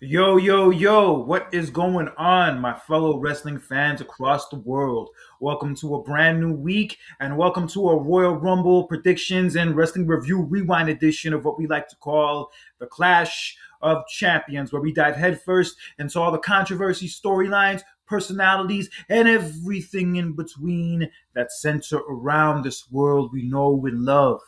Yo, yo, yo, what is going on, my fellow wrestling fans across the world? Welcome to a brand new week, and welcome to a Royal Rumble predictions and wrestling review rewind edition of what we like to call the Clash of Champions, where we dive headfirst into all the controversy, storylines, personalities, and everything in between that center around this world we know and love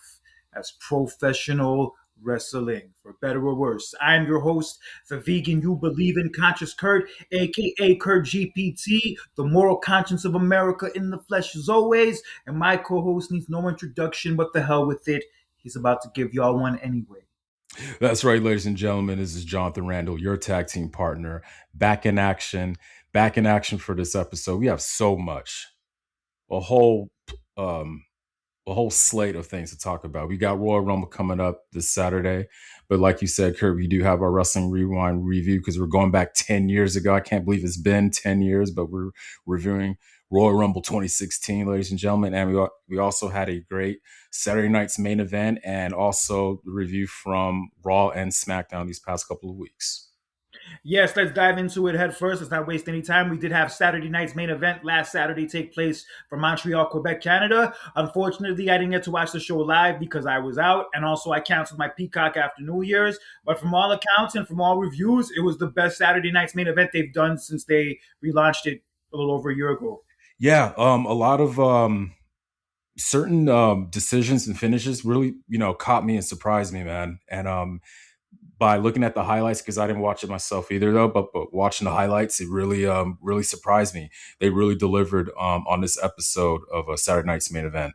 as professional wrestling, for better or worse. I'm your host, the vegan you believe in, Conscious Kurt, aka Kurt GPT, the moral conscience of America in the flesh as always. And my co-host needs no introduction, but the hell with it. He's about to give y'all one anyway. That's right, ladies and gentlemen. This is Jonathan Randall, your tag team partner, back in action, for this episode. We have so much, a whole, um, a whole slate of things to talk about. We got Royal Rumble coming up this Saturday, but like you said, Kurt, we do have our Wrestling Rewind review because we're going back 10 years ago. I can't believe it's been 10 years, but we're reviewing Royal Rumble 2016, ladies and gentlemen. And we also had a great Saturday night's main event and also the review from Raw and SmackDown these past couple of weeks. Yes, let's dive into it head first. Let's not waste any time. We did have Saturday night's main event last Saturday take place from Montreal, Quebec, Canada. Unfortunately, I didn't get to watch the show live because I was out, and also I canceled my Peacock after New Year's. But from all accounts and from all reviews, it was the best Saturday night's main event they've done since they relaunched it a little over a year ago. Yeah, a lot of certain decisions and finishes really, caught me and surprised me, man. And by looking at the highlights, because I didn't watch it myself either, though, but watching the highlights, it really, really surprised me. They really delivered on this episode of a Saturday night's main event.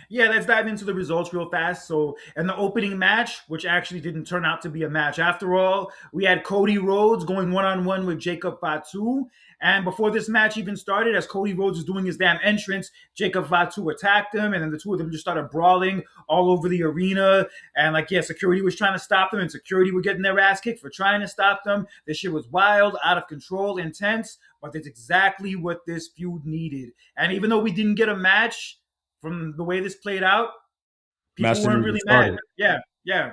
Yeah, let's dive into the results real fast. So, in the opening match, which actually didn't turn out to be a match after all, we had Cody Rhodes going one on one with Jacob Fatu. And before this match even started, as Cody Rhodes was doing his damn entrance, Jacob Fatu attacked him, and then the two of them just started brawling all over the arena. And security was trying to stop them, and security were getting their ass kicked for trying to stop them. This shit was wild, out of control, intense, but it's exactly what this feud needed. And even though we didn't get a match, from the way this played out, people Match didn't weren't even really mad. start. Yeah, yeah,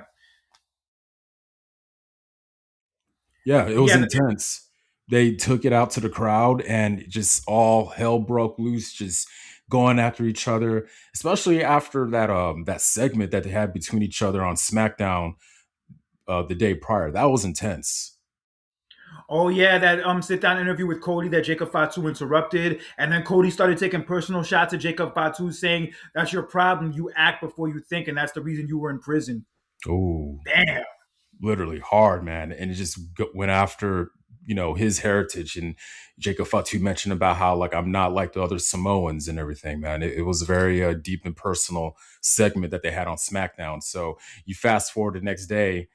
Yeah, it was yeah. intense. They took it out to the crowd and just all hell broke loose, just going after each other, especially after that segment that they had between each other on SmackDown the day prior. That was intense. Oh yeah, that sit down interview with Cody that Jacob Fatu interrupted, and then Cody started taking personal shots at Jacob Fatu, saying, "That's your problem. You act before you think, and that's the reason you were in prison." Oh, Damn. literally hard, man. And it just went after, his heritage. And Jacob Fatu mentioned about how, like, I'm not like the other Samoans and everything, man. It was a very deep and personal segment that they had on SmackDown. So you fast forward the next day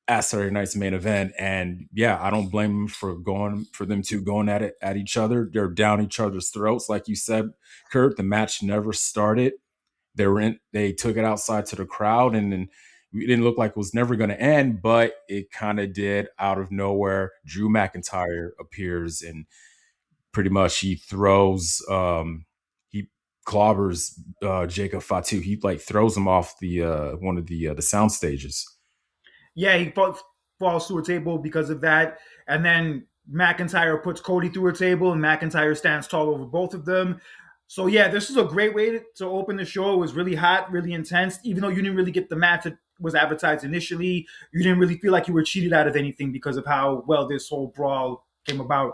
at Saturday night's main event, and yeah, I don't blame them for them two going at it at each other. They're down each other's throats, like you said, Kurt. The match never started. They took it outside to the crowd, and then it didn't look like it was never going to end, but it kind of did out of nowhere. Drew McIntyre appears, and pretty much he clobbers Jacob Fatu. He like throws him off the one of the sound stages. Yeah, falls through a table because of that, and then McIntyre puts Cody through a table, and McIntyre stands tall over both of them. So yeah, this is a great way to open the show. It was really hot, really intense. Even though you didn't really get the match that was advertised initially, you didn't really feel like you were cheated out of anything because of how well this whole brawl came about.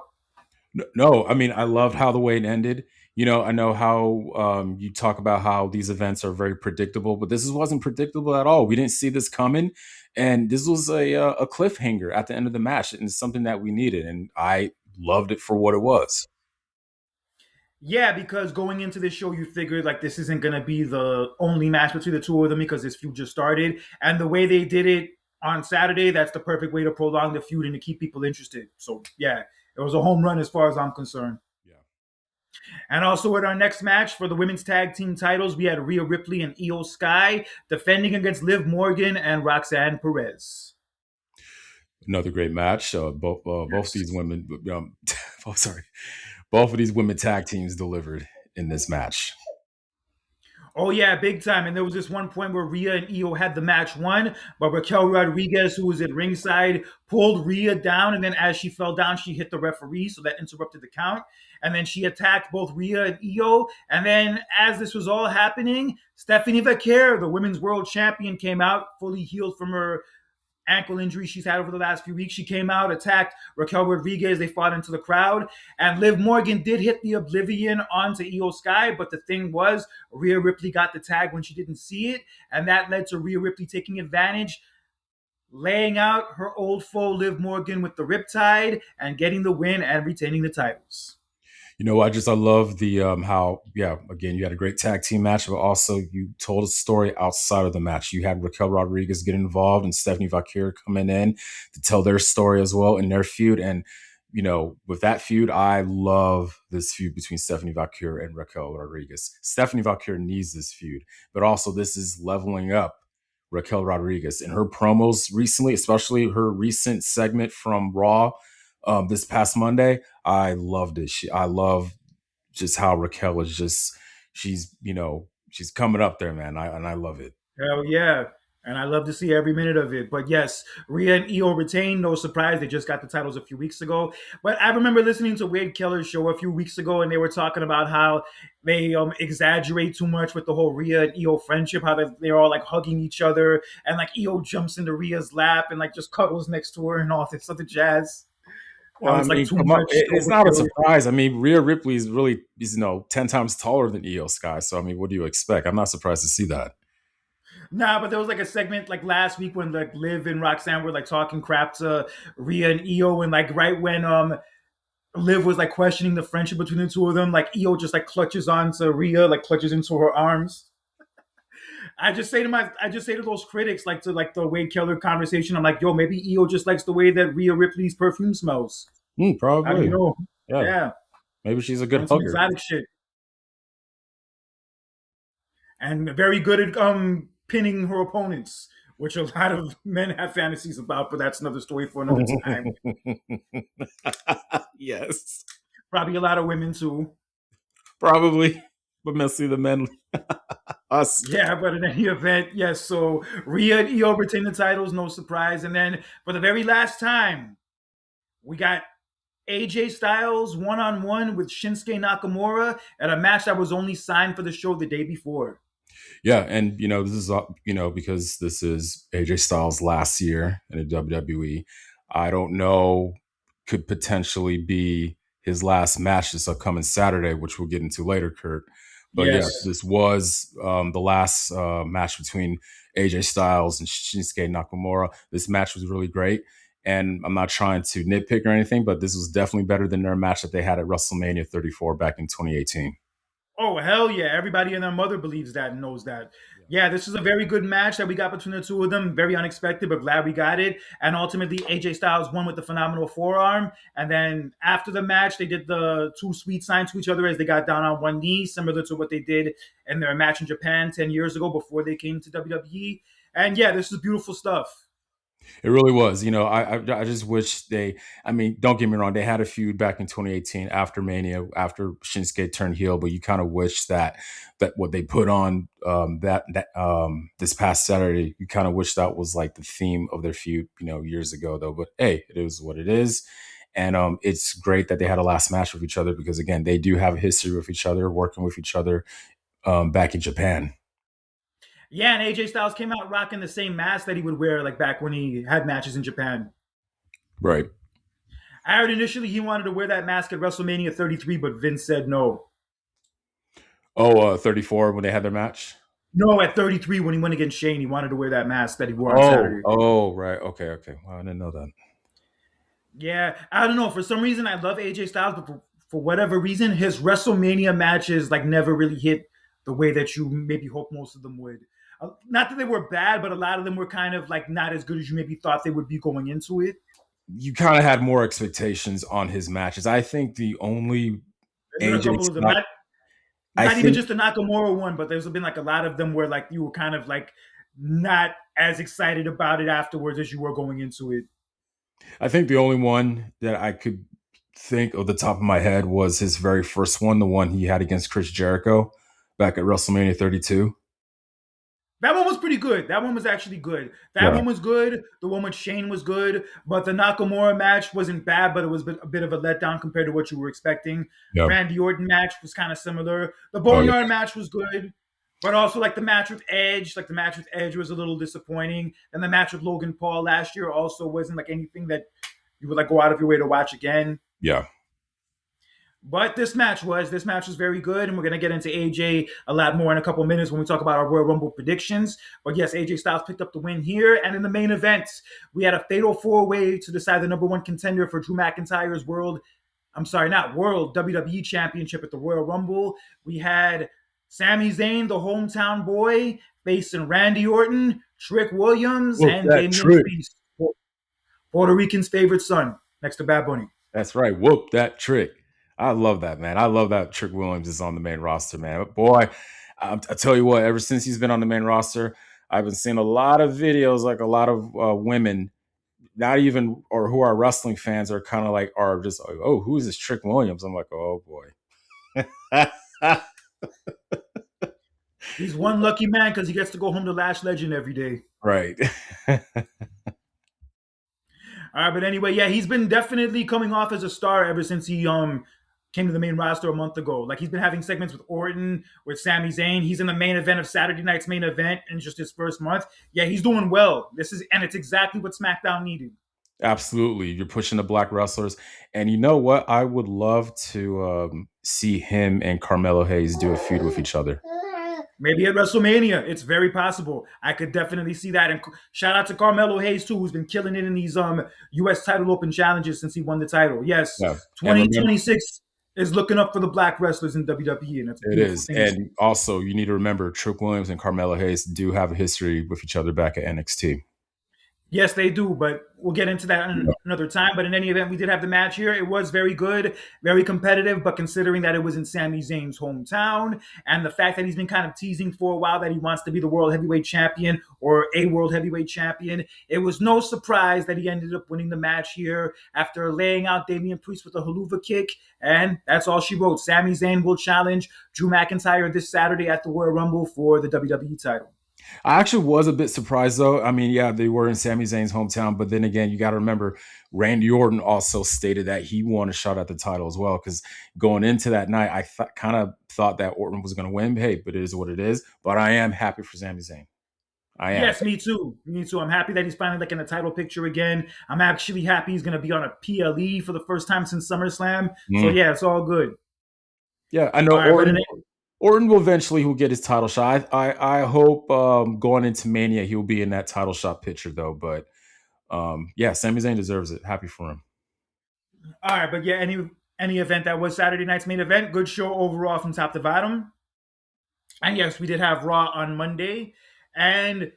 No, I mean, I loved how the way it ended. I know how you talk about how these events are very predictable, but wasn't predictable at all. We didn't see this coming, and this was a cliffhanger at the end of the match, and it's something that we needed, and I loved it for what it was. Yeah, because going into this show, you figured like this isn't gonna be the only match between the two of them because this feud just started, and the way they did it on Saturday, that's the perfect way to prolong the feud and to keep people interested. So yeah, it was a home run as far as I'm concerned. Yeah, And also at our next match for the women's tag team titles, we had Rhea Ripley and Io Sky defending against Liv Morgan and Roxanne Perez. another great match. Both Yes. these women, sorry, both of these women tag teams delivered in this match. Oh yeah, big time. And there was this one point where Rhea and Io had the match won, but Raquel Rodriguez, who was at ringside, pulled Rhea down, and then as she fell down, she hit the referee, so that interrupted the count. And then she attacked both Rhea and Io. And then as this was all happening, Stephanie Vaquer, the women's world champion, came out fully healed from her ankle injury she's had over the last few weeks. She came out, attacked Raquel Rodriguez. They fought into the crowd. And Liv Morgan did hit the Oblivion onto Io Sky, but the thing was, Rhea Ripley got the tag when she didn't see it. And that led to Rhea Ripley taking advantage, laying out her old foe, Liv Morgan, with the Riptide and getting the win and retaining the titles. I love the how again you had a great tag team match, but also you told a story outside of the match. You had Raquel Rodriguez get involved and Stephanie Vaquer coming in to tell their story as well in their feud. And with that feud, I love this feud between Stephanie Vaquer and Raquel Rodriguez. Stephanie Vaquer needs this feud, but also this is leveling up Raquel Rodriguez in her promos recently, especially her recent segment from Raw this past Monday. I loved it. I love just how Raquel is just she's coming up there, man. I love it. Hell yeah. And I love to see every minute of it. But yes, Rhea and Io retain. No surprise. They just got the titles a few weeks ago. But I remember listening to Wade Keller's show a few weeks ago, and they were talking about how they exaggerate too much with the whole Rhea and Io friendship, how they're all like hugging each other, and like Io jumps into Rhea's lap and like just cuddles next to her and all this other jazz. Well, I It's like mean, too come on. much It's not a overkill. surprise. I mean, Rhea Ripley is really, 10 times taller than Io Sky. So, I mean, what do you expect? I'm not surprised to see that. Nah, but there was like a segment like last week when like Liv and Roxanne were like talking crap to Rhea and Io, and like right when Liv was like questioning the friendship between the two of them, like Io just like clutches onto Rhea, like clutches into her arms. I just say to those critics, like to like the Wade Keller conversation, I'm like, yo, maybe Io just likes the way that Rhea Ripley's perfume smells. How do you Probably. know? Yeah. Yeah, Maybe she's a good on some hugger. exotic shit, and very good at pinning her opponents, which a lot of men have fantasies about, but that's another story for another time. Yes. Probably a lot of women too. Probably. But mostly the men. Us. Yeah, but in any event, yes. So Rhea and Io retain the titles, no surprise. And then for the very last time, we got AJ Styles one-on-one with Shinsuke Nakamura at a match that was only signed for the show the day before. Yeah, and this is because this is AJ Styles' last year in the WWE. I don't know, could potentially be his last match this upcoming Saturday, which we'll get into later, Kurt. But Yes. yes, this was the last match between AJ Styles and Shinsuke Nakamura. This match was really great, and I'm not trying to nitpick or anything, but this was definitely better than their match that they had at WrestleMania 34 back in 2018. Oh hell yeah! Everybody and their mother believes that and knows that. Yeah, this is a very good match that we got between the two of them. Very unexpected, but glad we got it. And ultimately, AJ Styles won with the phenomenal forearm. And then after the match, they did the two sweet signs to each other as they got down on one knee, similar to what they did in their match in Japan 10 years ago before they came to WWE. And yeah, this is beautiful stuff. It really was. I just wish they. I mean, don't get me wrong. They had a feud back in 2018 after Mania, after Shinsuke turned heel. But you kind of wish that what they put on this past Saturday, you kind of wish that was like the theme of their feud, years ago. Though, but hey, it is what it is. And it's great that they had a last match with each other because again, they do have a history with each other, working with each other back in Japan. Yeah, and AJ Styles came out rocking the same mask that he would wear like back when he had matches in Japan. Right. I heard initially he wanted to wear that mask at WrestleMania 33, but Vince said no. Oh, 34 when they had their match. No, at 33 when he went against Shane, he wanted to wear that mask that he wore on Oh, Saturday. oh, right. Okay, okay. Well, I didn't know that. Yeah, I don't know. For some reason, I love AJ Styles, but for whatever reason, his WrestleMania matches like never really hit the way that you maybe hope most of them would. Not that they were bad, but a lot of them were kind of like not as good as you maybe thought they would be going into it. You kind of had more expectations on his matches. I think the only There's been a AJ couple of them, Styles, I not even think just the Nakamura one, but there's been like a lot of them where like you were kind of like not as excited about it afterwards as you were going into it. I think the only one that I could think of the top of my head was his very first one, the one he had against Chris Jericho back at WrestleMania 32. That one was pretty good. That one was actually good. That Yeah, one was good. The one with Shane was good, but the Nakamura match wasn't bad, but it was a bit of a letdown compared to what you were expecting. yeah. Randy Orton match was kind of similar. The Oh yeah, Boneyard match was good, but also like the match with Edge, like the match with Edge was a little disappointing. And the match with Logan Paul last year also wasn't like anything that you would like go out of your way to watch again. yeah. But this match was very good, and we're gonna get into AJ a lot more in a couple minutes when we talk about our Royal Rumble predictions. But yes, AJ Styles picked up the win here, and in the main event, we had a fatal four-way to decide the number one contender for Drew McIntyre's world. I'm sorry, not world WWE Championship at the Royal Rumble. We had Sami Zayn, the hometown boy, facing Randy Orton, Trick Williams, Whoop and that Damian trick. Priest, Puerto Rican's favorite son, next to Bad Bunny. That's right. Whoop that trick. I love that, man. I love that Trick Williams is on the main roster, man. But boy, I tell you what, ever since he's been on the main roster, I've been seeing a lot of videos, like a lot of women, not even, or who are wrestling fans, are kind of like, are just like, oh, who is this Trick Williams? I'm like, oh boy. He's one lucky man because he gets to go home to Lash Legend every day. Right. All right, but anyway, yeah, he's been definitely coming off as a star ever since he came to the main roster a month ago. Like he's been having segments with Orton, with Sami Zayn. He's in the main event of Saturday night's main event in just his first month. Yeah, he's doing well. And it's exactly what SmackDown needed. Absolutely. You're pushing the black wrestlers. And you know what? I would love to see him and Carmelo Hayes do a feud with each other. Maybe at WrestleMania, it's very possible. I could definitely see that. And shout out to Carmelo Hayes too, who's been killing it in these U.S. title open challenges since he won the title. Yes, Yeah. And remember, 2026 is looking up for the black wrestlers in WWE, and that's a it beautiful is. thing to see. And also, you need to remember Trick Williams and Carmelo Hayes do have a history with each other back at NXT. Yes, they do, but we'll get into that another time. But in any event, we did have the match here. It was very good, very competitive, but considering that it was in Sami Zayn's hometown and the fact that he's been kind of teasing for a while that he wants to be the world heavyweight champion or a world heavyweight champion, it was no surprise that he ended up winning the match here after laying out Damian Priest with a haluva kick. And that's all she wrote. Sami Zayn will challenge Drew McIntyre this Saturday at the Royal Rumble for the WWE title. I actually was a bit surprised, though. I mean, yeah, they were in Sami Zayn's hometown, but then again, you got to remember Randy Orton also stated that he wanted a shot at the title as well. Because going into that night, I kind of thought that Orton was going to win. Hey, but it is what it is. But I am happy for Sami Zayn. I am. Yes, me too. Me too. I'm happy that he's finally like in the title picture again. I'm actually happy he's going to be on a PLE for the first time since SummerSlam. So Mm. yeah, it's all good. Yeah, I know All right, but Orton will eventually will get his title shot. I hope going into Mania he'll be in that title shot picture though. But yeah, Sami Zayn deserves it. Happy for him. all right, but yeah, any event that was Saturday night's main event, good show overall from top to bottom. And yes, we did have Raw on Monday. And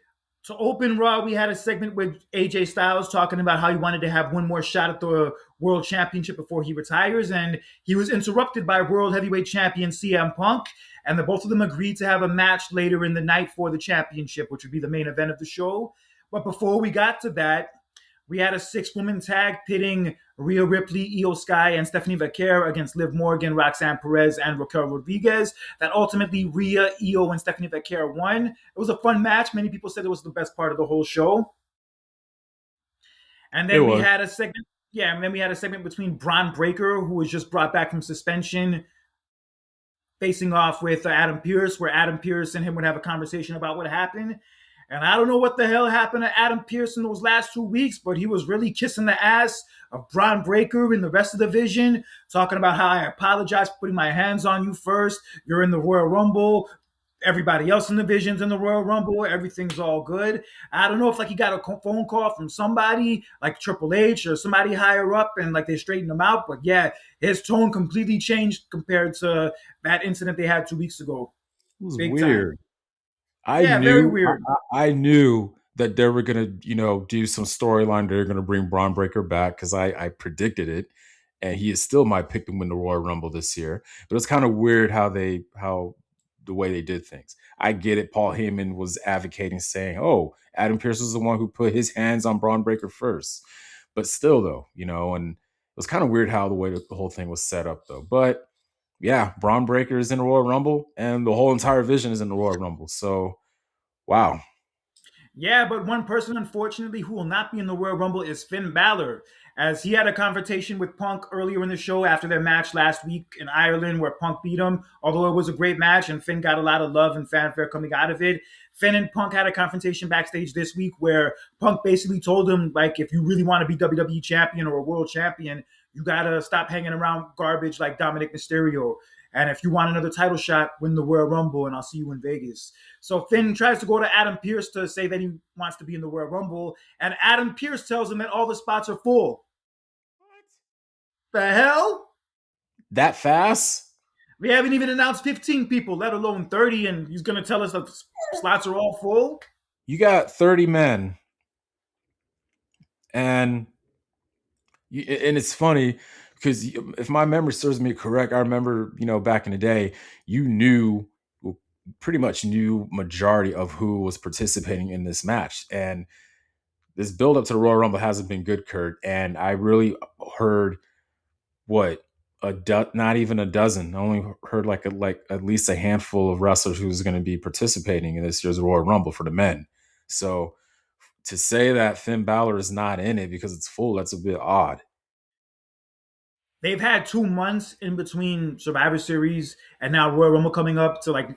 to open Raw, we had a segment with AJ Styles talking about how he wanted to have one more shot at the World Championship before he retires. And he was interrupted by World Heavyweight Champion CM Punk. And the both of them agreed to have a match later in the night for the championship, which would be the main event of the show. But before we got to that, we had a six-woman tag pitting Rhea Ripley, Io Sky, and Stephanie Vaquer against Liv Morgan, Roxanne Perez, and Raquel Rodriguez. That ultimately Rhea, Io, and Stephanie Vaquer won. It was a fun match. Many people said it was the best part of the whole show. And It then we was. had a segment. Yeah, and then we had a segment between Braun Breaker, who was just brought back from suspension, facing off with Adam Pearce, where Adam Pearce and him would have a conversation about what happened. And I don't know what the hell happened to Adam Pearce in those last 2 weeks, but he was really kissing the ass of Braun Breaker in the rest of the division, talking about how I apologize for putting my hands on you first. You're in the Royal Rumble. Everybody else in the division's in the Royal Rumble. Everything's all good. I don't know if like he got a phone call from somebody like Triple H or somebody higher up and like they straightened him out. But yeah, his tone completely changed compared to that incident they had 2 weeks ago. It was Big time. weird. I Yeah, very knew weird. I knew that they were gonna, do some storyline. They're gonna bring Braun Breaker back because I predicted it, and he is still my pick to win the Royal Rumble this year. But it's kind of weird how the way they did things. I get it. Paul Heyman was advocating, saying, "Oh, Adam Pearce was the one who put his hands on Braun Breaker first." But still, though, and it was kind of weird how the way that the whole thing was set up, though. But yeah, Braun Breaker is in the Royal Rumble, and the whole entire Vision is in the Royal Rumble. So, wow. Yeah, but one person, unfortunately, who will not be in the Royal Rumble is Finn Balor, as he had a confrontation with Punk earlier in the show after their match last week in Ireland, where Punk beat him. Although it was a great match and Finn got a lot of love and fanfare coming out of it, Finn and Punk had a confrontation backstage this week where Punk basically told him, like, if you really want to be WWE champion or a world champion, you gotta stop hanging around garbage like Dominic Mysterio. And if you want another title shot, win the Royal Rumble, and I'll see you in Vegas. So Finn tries to go to Adam Pearce to say that he wants to be in the Royal Rumble, and Adam Pearce tells him that all the spots are full. The hell? That fast? We haven't even announced 15 people, let alone 30, and he's going to tell us that the slots are all full? You got 30 men, and it's funny because if my memory serves me correct, I remember, back in the day, you knew pretty much knew majority of who was participating in this match. And this build up to the Royal Rumble hasn't been good, Kurt. And I really heard what not even a dozen. I only heard like at least a handful of wrestlers who's going to be participating in this year's Royal Rumble for the men. So to say that Finn Balor is not in it because it's full, that's a bit odd. They've had 2 months in between Survivor Series and now Royal Rumble coming up to, like,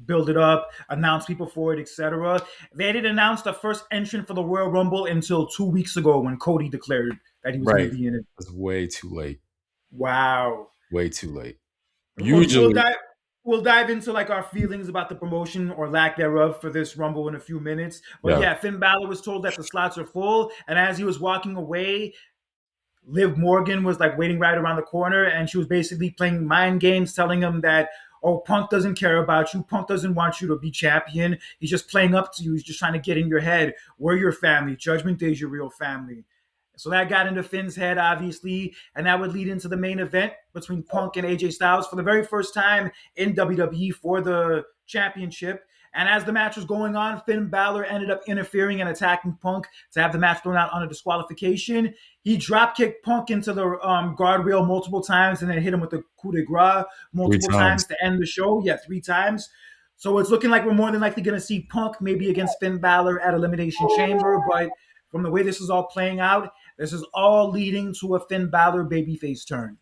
build it up, announce people for it, etc. They didn't announce the first entrant for the Royal Rumble until 2 weeks ago when Cody declared that he was going Right. to be in it. It's way too late. Wow. Way too late. We'll Usually, dive into like our feelings about the promotion or lack thereof for this Rumble in a few minutes. But yeah. yeah, Finn Balor was told that the slots are full, and as he was walking away, Liv Morgan was like waiting right around the corner, and she was basically playing mind games, telling him that, oh, Punk doesn't care about you. Punk doesn't want you to be champion. He's just playing up to you. He's just trying to get in your head. We're your family. Judgment Day is your real family. So that got into Finn's head, obviously, and that would lead into the main event between Punk and AJ Styles for the very first time in WWE for the championship. And as the match was going on, Finn Balor ended up interfering and attacking Punk to have the match thrown out on a disqualification. He drop kicked Punk into the guardrail multiple times and then hit him with the coup de grace Three multiple times. times to end the show. Yeah, 3 times. So it's looking like we're more than likely going to see Punk maybe against Finn Balor at Elimination Chamber. But from the way this is all playing out, this is all leading to a Finn Balor babyface turn.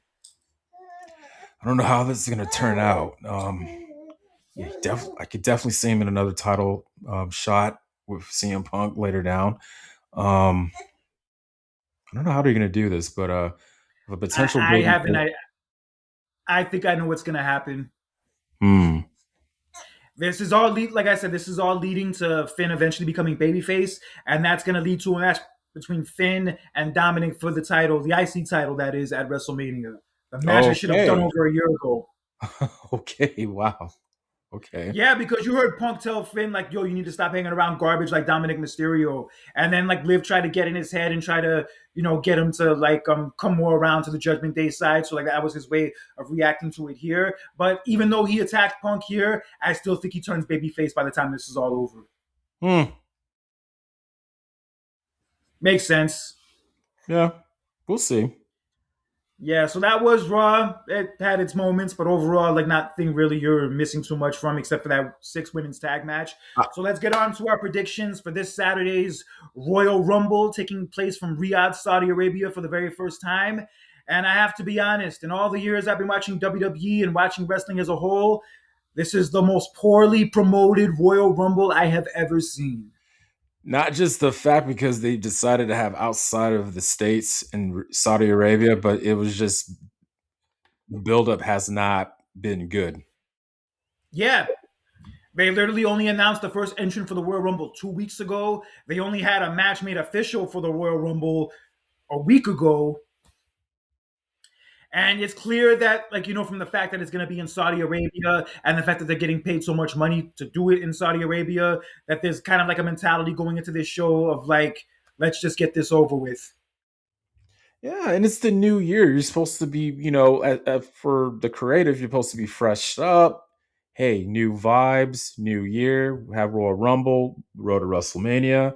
I don't know how this is going to turn out. Yeah, I could definitely see him in another title shot with CM Punk later down. I don't know how they're going to do this, but a potential I baby. haven't. I think I know what's going to happen. Hmm. This is all like I said. This is all leading to Finn eventually becoming babyface, and that's going to lead to a match between Finn and Dominic for the title, the IC title, that is, at WrestleMania. The match I should have done Okay. over a year ago. Okay. Wow. Okay. Yeah, because you heard Punk tell Finn, like, yo, you need to stop hanging around garbage like Dominic Mysterio. And then, like, Liv tried to get in his head and try to, get him to, like, come more around to the Judgment Day side. So, like, that was his way of reacting to it here. But even though he attacked Punk here, I still think he turns babyface by the time this is all over. Hmm. Makes sense. Yeah. We'll see. Yeah, so that was Raw. It had its moments, but overall, like, nothing really you're missing too much from except for that 6 women's tag match. Uh, So let's get on to our predictions for this Saturday's Royal Rumble taking place from Riyadh, Saudi Arabia for the very first time. And I have to be honest, in all the years I've been watching WWE and watching wrestling as a whole, this is the most poorly promoted Royal Rumble I have ever seen. Not just the fact because they decided to have outside of the states in Saudi Arabia, but it was just the buildup has not been good. Yeah, they literally only announced the first entrant for the Royal Rumble 2 weeks ago. They only had a match made official for the Royal Rumble a week ago. And it's clear that, like, from the fact that it's going to be in Saudi Arabia and the fact that they're getting paid so much money to do it in Saudi Arabia, that there's kind of like a mentality going into this show of, like, let's just get this over with. Yeah, and it's the new year. You're supposed to be, for the creative, you're supposed to be fresh up. Hey, new vibes, new year. We have Royal Rumble, road to WrestleMania,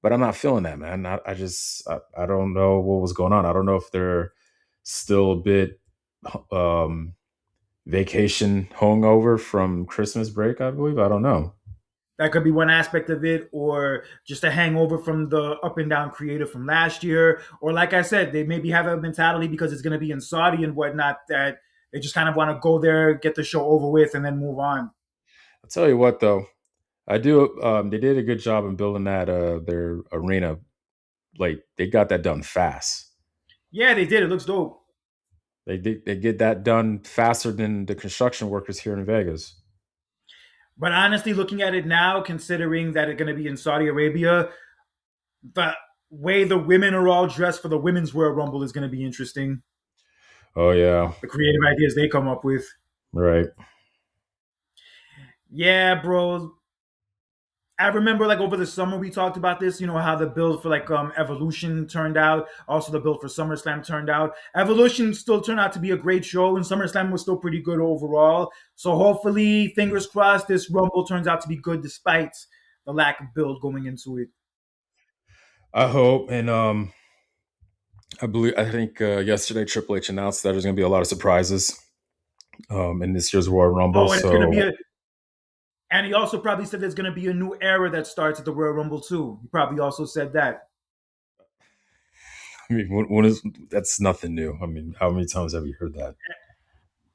but I'm not feeling that, man. I don't know what was going on. I don't know if they're still a bit, um, vacation hungover from Christmas break, I believe. I don't know. That could be one aspect of it, or just a hangover from the up and down creative from last year. Or, like I said, they maybe have a mentality because it's going to be in Saudi and whatnot that they just kind of want to go there, get the show over with, and then move on. I'll tell you what, though, I do. They did a good job in building that their arena. Like they got that done fast. Yeah, they did. It looks dope. They get that done faster than the construction workers here in Vegas. But honestly, looking at it now, considering that it's going to be in Saudi Arabia, the way the women are all dressed for the women's Royal Rumble is going to be interesting. Oh yeah, The creative ideas they come up with. right. Yeah, bro. I remember like over the summer we talked about this, how the build for like Evolution turned out, also the build for SummerSlam turned out. Evolution still turned out to be a great show and SummerSlam was still pretty good overall. So hopefully, fingers crossed, this Rumble turns out to be good despite the lack of build going into it. I hope, and I think yesterday Triple H announced that there's going to be a lot of surprises in this year's Royal Rumble. Oh, and it's gonna be So a and he also probably said there's gonna be a new era that starts at the Royal Rumble too. He probably also said that. I mean, when is that's nothing new. I mean, how many times have you heard that?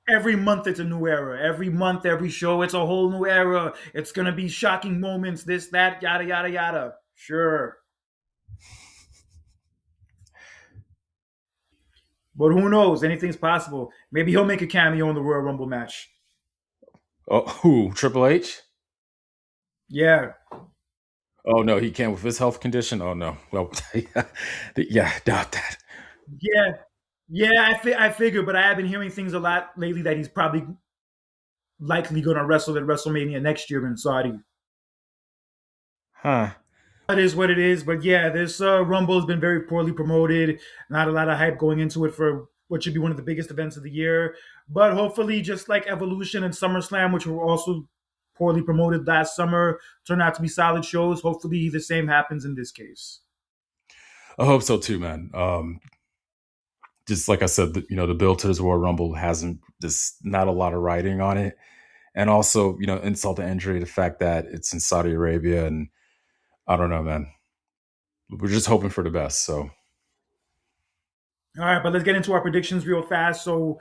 Every month it's a new era. Every month, every show, it's a whole new era. It's gonna be shocking moments, this, that, yada yada yada. Sure. But who knows? Anything's possible. Maybe he'll make a cameo in the Royal Rumble match. Oh, who? Triple H? Yeah. Oh no, he can't with his health condition. Oh no. Well, yeah, doubt that. Yeah. Yeah, I figure, but I have been hearing things a lot lately that he's probably likely going to wrestle at WrestleMania next year in Saudi. Huh. It is what it is, but yeah, this Rumble has been very poorly promoted. Not a lot of hype going into it for what should be one of the biggest events of the year. But hopefully, just like Evolution and SummerSlam, which were also poorly promoted last summer, turn out to be solid shows. Hopefully, the same happens in this case. I hope so too, man. Just like I said, the build to this Royal Rumble hasn't just not a lot of writing on it, and also insult to injury, the fact that it's in Saudi Arabia, and I don't know, man. We're just hoping for the best. So All right, but let's get into our predictions real fast. So,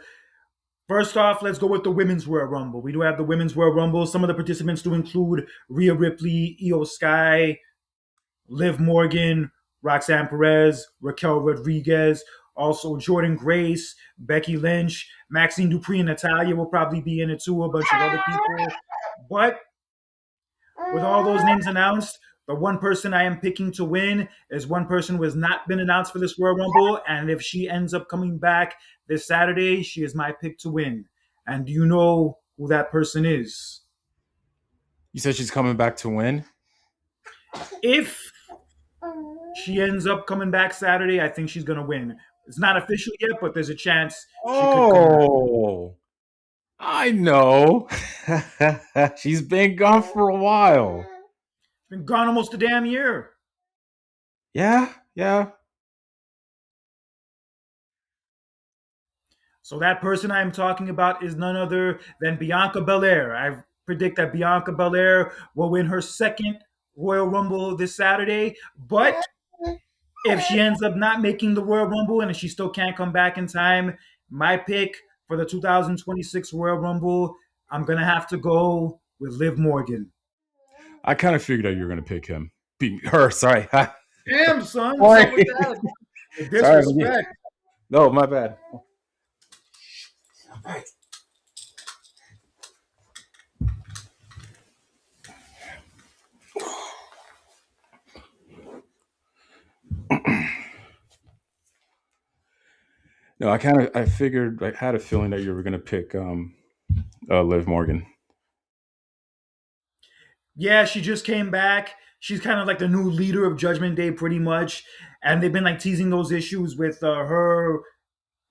first off, let's go with the Women's Royal Rumble. We do have the Women's Royal Rumble. Some of the participants do include Rhea Ripley, Io Sky, Liv Morgan, Roxanne Perez, Raquel Rodriguez, also Jordan Grace, Becky Lynch, Maxine Dupree, and Natalia will probably be in it too, a bunch of other people. But with all those names announced, the one person I am picking to win is one person who has not been announced for this Royal Rumble. And if she ends up coming back this Saturday, she is my pick to win. And do you know who that person is? you said she's coming back to win. If she ends up coming back Saturday, I think she's going to win. It's not official yet, but there's a chance she could come back. Oh, I know. She's been gone for a while. Been gone almost a damn year. Yeah, yeah. So that person I am talking about is none other than Bianca Belair. I predict that Bianca Belair will win her second Royal Rumble this Saturday. But if she ends up not making the Royal Rumble and if she still can't come back in time, my pick for the 2026 Royal Rumble, I'm gonna have to go with Liv Morgan. I kind of figured out you were going to pick him. Her, sorry. Damn, son, what's up with Sorry. that? The Sorry. disrespect. No, my bad. No, I figured I had a feeling that you were going to pick Liv Morgan. Yeah, she just came back. She's kind of like the new leader of Judgment Day, pretty much. And they've been like teasing those issues with her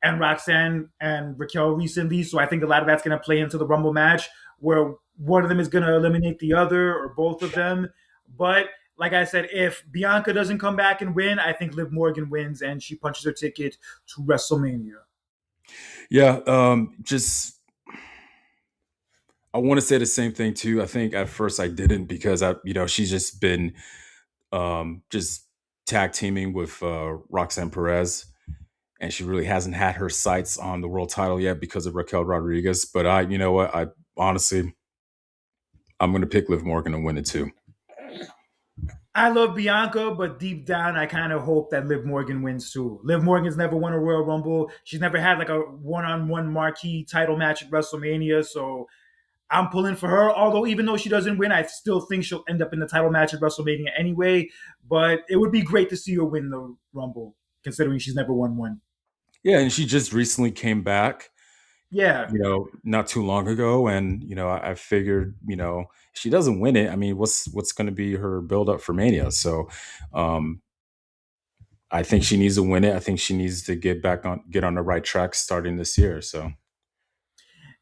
and Roxanne and Raquel recently. So I think a lot of that's going to play into the Rumble match where one of them is going to eliminate the other or both of them. But like I said, if Bianca doesn't come back and win, I think Liv Morgan wins and she punches her ticket to WrestleMania. Yeah, just I want to say the same thing too. I think at first I didn't because she's just been just tag teaming with Roxanne Perez, and she really hasn't had her sights on the world title yet because of Raquel Rodriguez. But you know what, I honestly, I'm going to pick Liv Morgan to win it too. I love Bianca, but deep down, I kind of hope that Liv Morgan wins too. Liv Morgan's never won a Royal Rumble. She's never had like a one-on-one marquee title match at WrestleMania, so I'm pulling for her. Although, even though she doesn't win, I still think she'll end up in the title match at WrestleMania anyway. But it would be great to see her win the Rumble, considering she's never won one. Yeah, and she just recently came back, Yeah, not too long ago, and I figured, if she doesn't win it, I mean, what's going to be her build up for Mania? So, um, I think she needs to win it. I think she needs to get on the right track starting this year. So,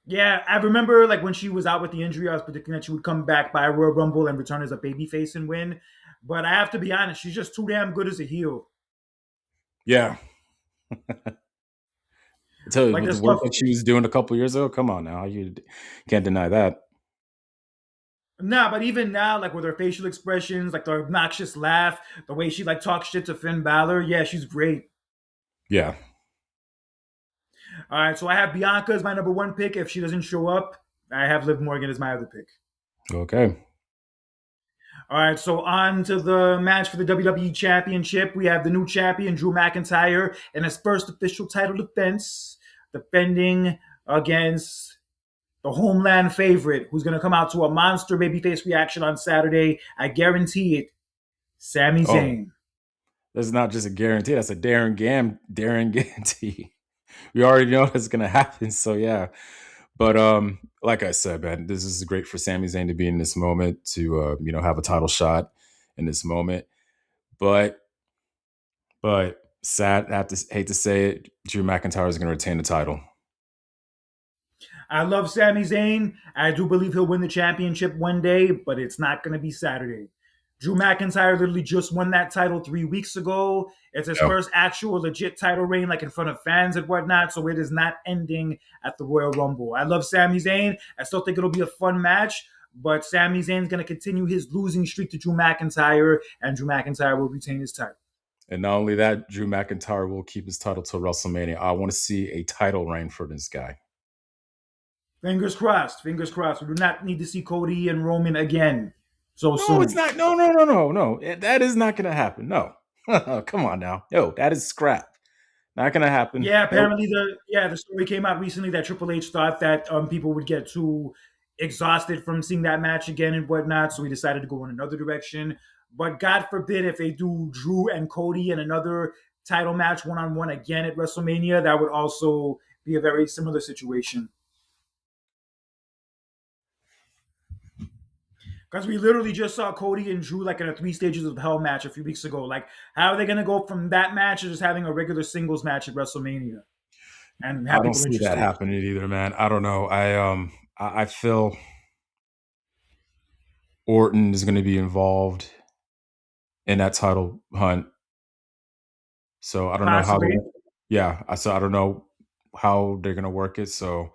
yeah. I remember like when she was out with the injury, I was predicting that she would come back by Royal Rumble and return as a babyface and win. But I have to be honest, she's just too damn good as a heel. yeah, I tell you, Like with the the work stuff. that she was doing a couple years ago, come on now, you can't deny that. Nah, but even now, like with her facial expressions, like the obnoxious laugh, the way she like talks shit to Finn Balor, yeah, she's great. Yeah. All right, so I have Bianca as my number one pick. If she doesn't show up, I have Liv Morgan as my other pick. Okay. All right, so on to the match for the WWE Championship. We have the new champion, Drew McIntyre, in his first official title defense, defending against the homeland favorite, who's going to come out to a monster babyface reaction on Saturday. I guarantee it, Sami Oh, Zayn. that's not just a guarantee. That's a Darren guarantee. We already know that's gonna happen. So yeah. But like I said, man, this is great for Sami Zayn to be in this moment to have a title shot in this moment. But sad, hate to say it, Drew McIntyre is gonna retain the title. I love Sami Zayn. I do believe he'll win the championship one day, but it's not going to be Saturday. Drew McIntyre literally just won that title 3 weeks ago. It's his Yeah. first actual legit title reign, like in front of fans and whatnot. So it is not ending at the Royal Rumble. I love Sami Zayn. I still think it'll be a fun match, but Sami Zayn's going to continue his losing streak to Drew McIntyre, and Drew McIntyre will retain his title. And not only that, Drew McIntyre will keep his title till WrestleMania. I want to see a title reign for this guy. Fingers crossed. Fingers crossed. We do not need to see Cody and Roman again so No, it's soon. not. No, no, no, no, no. That is not going to happen. No. Come on now. Yo, that is scrap. Not going to happen. Yeah, Nope. apparently the story came out recently that Triple H thought that people would get too exhausted from seeing that match again and whatnot, so he decided to go in another direction. But God forbid if they do Drew and Cody in another title match one on one again at WrestleMania, that would also be a very similar situation. Because we literally just saw Cody and Drew like in a three stages of hell match a few weeks ago. Like, how are they going to go from that match to just having a regular singles match at WrestleMania and I have don't people see that interested? happening either, man. I don't know. I feel Orton is going to be involved in that title hunt. So I don't know how Possibly. to. Yeah, I don't know how they're going to work it. So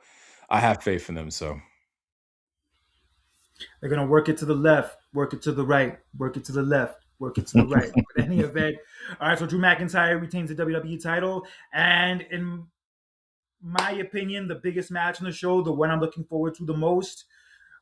I have faith in them. So They're gonna work it to the left, work it to the right, work it to the left, work it to the right. But in any event, all right. So Drew McIntyre retains the WWE title, and in my opinion, the biggest match on the show, the one I'm looking forward to the most,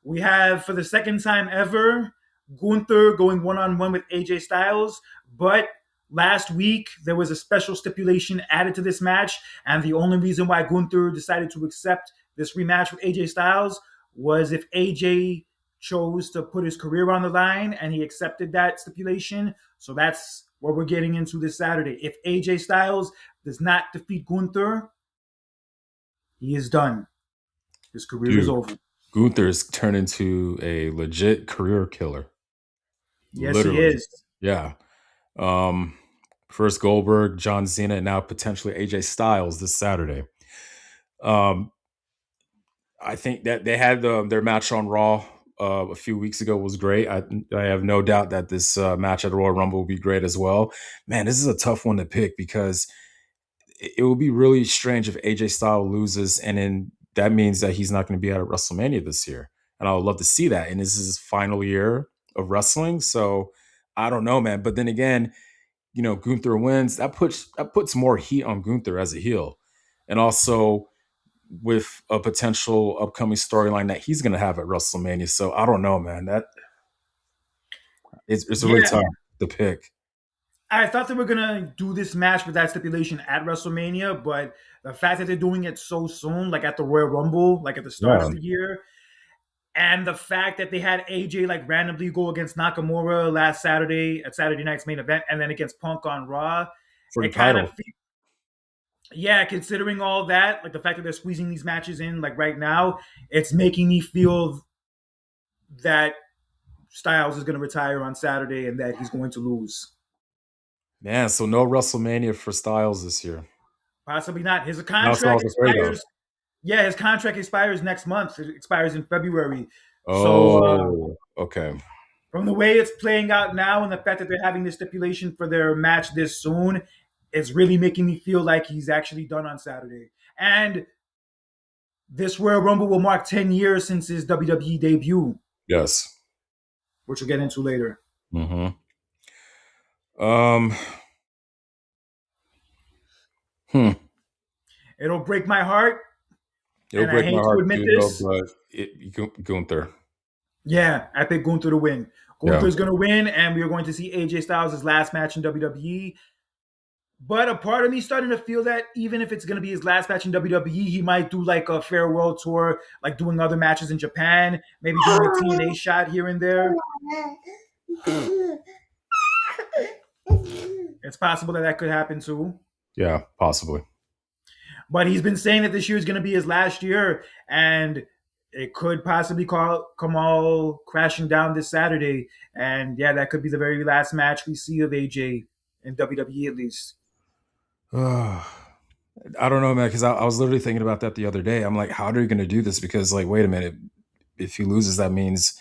we have for the second time ever Gunther going one on one with AJ Styles. But last week there was a special stipulation added to this match, and the only reason why Gunther decided to accept this rematch with AJ Styles was if AJ chose to put his career on the line, and he accepted that stipulation. So that's what we're getting into this Saturday. If AJ Styles does not defeat Gunther, he is done. His career is dude, over. Gunther's turned into a legit career killer. Yes, he Literally. is. Yeah. Um, First Goldberg, John Cena, and now potentially AJ Styles this Saturday. Um, I think that they had their match on Raw a few weeks ago was great. I have no doubt that this match at the Royal Rumble will be great as well. Man, this is a tough one to pick because it will be really strange if AJ Styles loses, and then that means that he's not going to be at WrestleMania this year. and I would love to see that. And this is his final year of wrestling, so I don't know, man. But then again, Gunther wins. That puts more heat on Gunther as a heel, and also with a potential upcoming storyline that he's going to have at WrestleMania. So I don't know, man. That it's really Yeah, tough to pick. I thought they were gonna do this match with that stipulation at WrestleMania, but the fact that they're doing it so soon, like at the Royal Rumble, like at the start Yeah, of the year, and the fact that they had AJ like randomly go against Nakamura last Saturday at Saturday night's main event, and then against Punk on Raw, for the it kind of title. yeah, considering all that, like the fact that they're squeezing these matches in like right now, it's making me feel that Styles is going to retire on Saturday and that he's going to lose. Man, so no WrestleMania for Styles this year. Possibly not. His That's what I contract was afraid of. expires. Yeah, his contract expires next month. It expires in February. So Oh, okay. from the way it's playing out now, and the fact that they're having this stipulation for their match this soon, it's really making me feel like he's actually done on Saturday. And this Royal Rumble will mark 10 years since his WWE debut, Yes. which we'll get into later. Mm-hmm. Um. Hmm. It'll break my heart, It'll and I break my hate to heart admit too, though. this. But Gunther. Yeah, I picked Gunther to win. Yeah. Gunther's going to win, and we are going to see AJ Styles' last match in WWE. But a part of me starting to feel that even if it's going to be his last match in WWE, he might do like a farewell tour, like doing other matches in Japan, maybe doing a TNA shot here and there. It's possible that that could happen too. Yeah. Possibly. But he's been saying that this year is going to be his last year, and it could possibly come all crashing down this Saturday. And yeah, that could be the very last match we see of AJ in WWE at least. I don't know, man, because I was literally thinking about that the other day. I'm like, how are you going to do this? Because, like, wait a minute. If he loses, that means,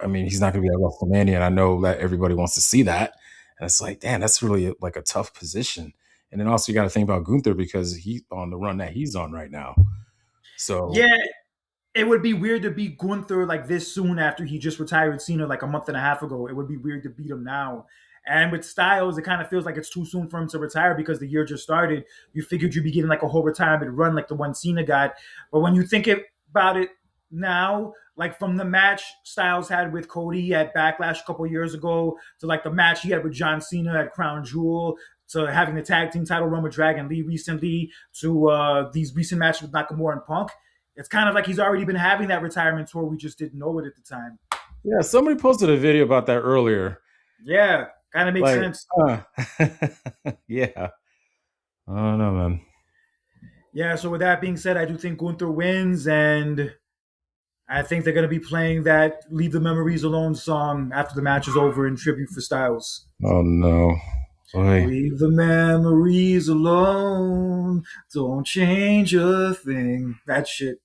I mean, he's not going to be at WrestleMania. And I know that everybody wants to see that. And it's like, damn, that's really like a tough position. And then also, you got to think about Gunther because he's on the run that he's on right now. So, Yeah, it would be weird to beat Gunther like this soon after he just retired Cena like a month and a half ago. It would be weird to beat him now. And with Styles, it kind of feels like it's too soon for him to retire because the year just started. You figured you'd be getting like a whole retirement run like the one Cena got. But when you think about it now, like from the match Styles had with Cody at Backlash a couple years ago to like the match he had with John Cena at Crown Jewel to having the tag team title run with Dragon Lee recently to these recent matches with Nakamura and Punk, it's kind of like he's already been having that retirement tour. We just didn't know it at the time. yeah, somebody posted a video about that earlier. Yeah, kind of makes Like, sense. yeah. I don't know, man. Yeah, so with that being said, I do think Gunther wins, and I think they're going to be playing that Leave the Memories Alone song after the match is over in tribute for Styles. Oh, no. Boy. Leave the memories alone. Don't change a thing. That shit.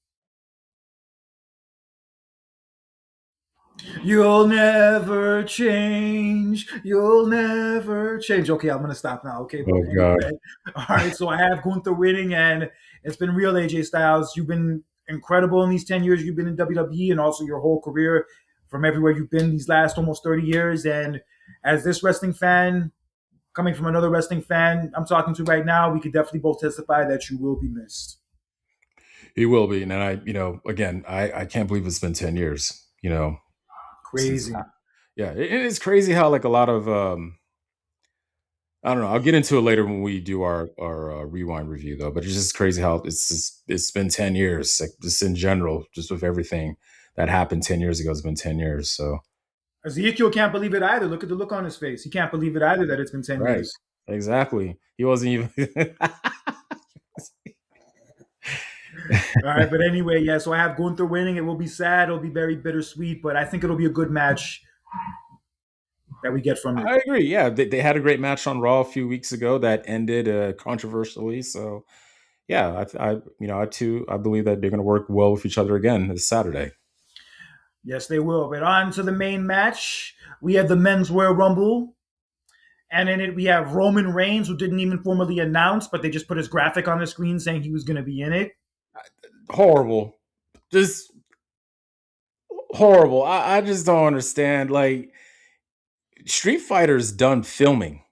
You'll never change. You'll never change. Okay, I'm gonna stop now. Okay, but Oh, God. anyway, all right. So I have Gunther winning, and it's been real, AJ Styles. You've been incredible in these 10 years you've been in WWE, and also your whole career from everywhere you've been these last almost 30 years. And as this wrestling fan, coming from another wrestling fan I'm talking to right now, we could definitely both testify that you will be missed. He will be. And again, I can't believe it's been 10 years, since, Crazy. yeah, it is crazy how, like, a lot of, I don't know. I'll get into it later when we do our rewind review, though. But it's just crazy how it's been 10 years, like, just in general, just with everything that happened 10 years ago. It's been 10 years, so Ezekiel can't believe it either. Look at the look on his face. He can't believe it either that it's been 10 right, years. exactly. He wasn't even. All right, but anyway, yeah. So I have Gunther winning. It will be sad. It'll be very bittersweet, but I think it'll be a good match that we get from it. I agree. Yeah, they had a great match on Raw a few weeks ago that ended controversially. So yeah, I too I believe that they're going to work well with each other again this Saturday. Yes, they will. But on to the main match. We have the Men's Royal Rumble. And in it, we have Roman Reigns, who didn't even formally announce, but they just put his graphic on the screen saying he was going to be in it. Horrible. Just horrible. I just don't understand. Like Street Fighter's done filming.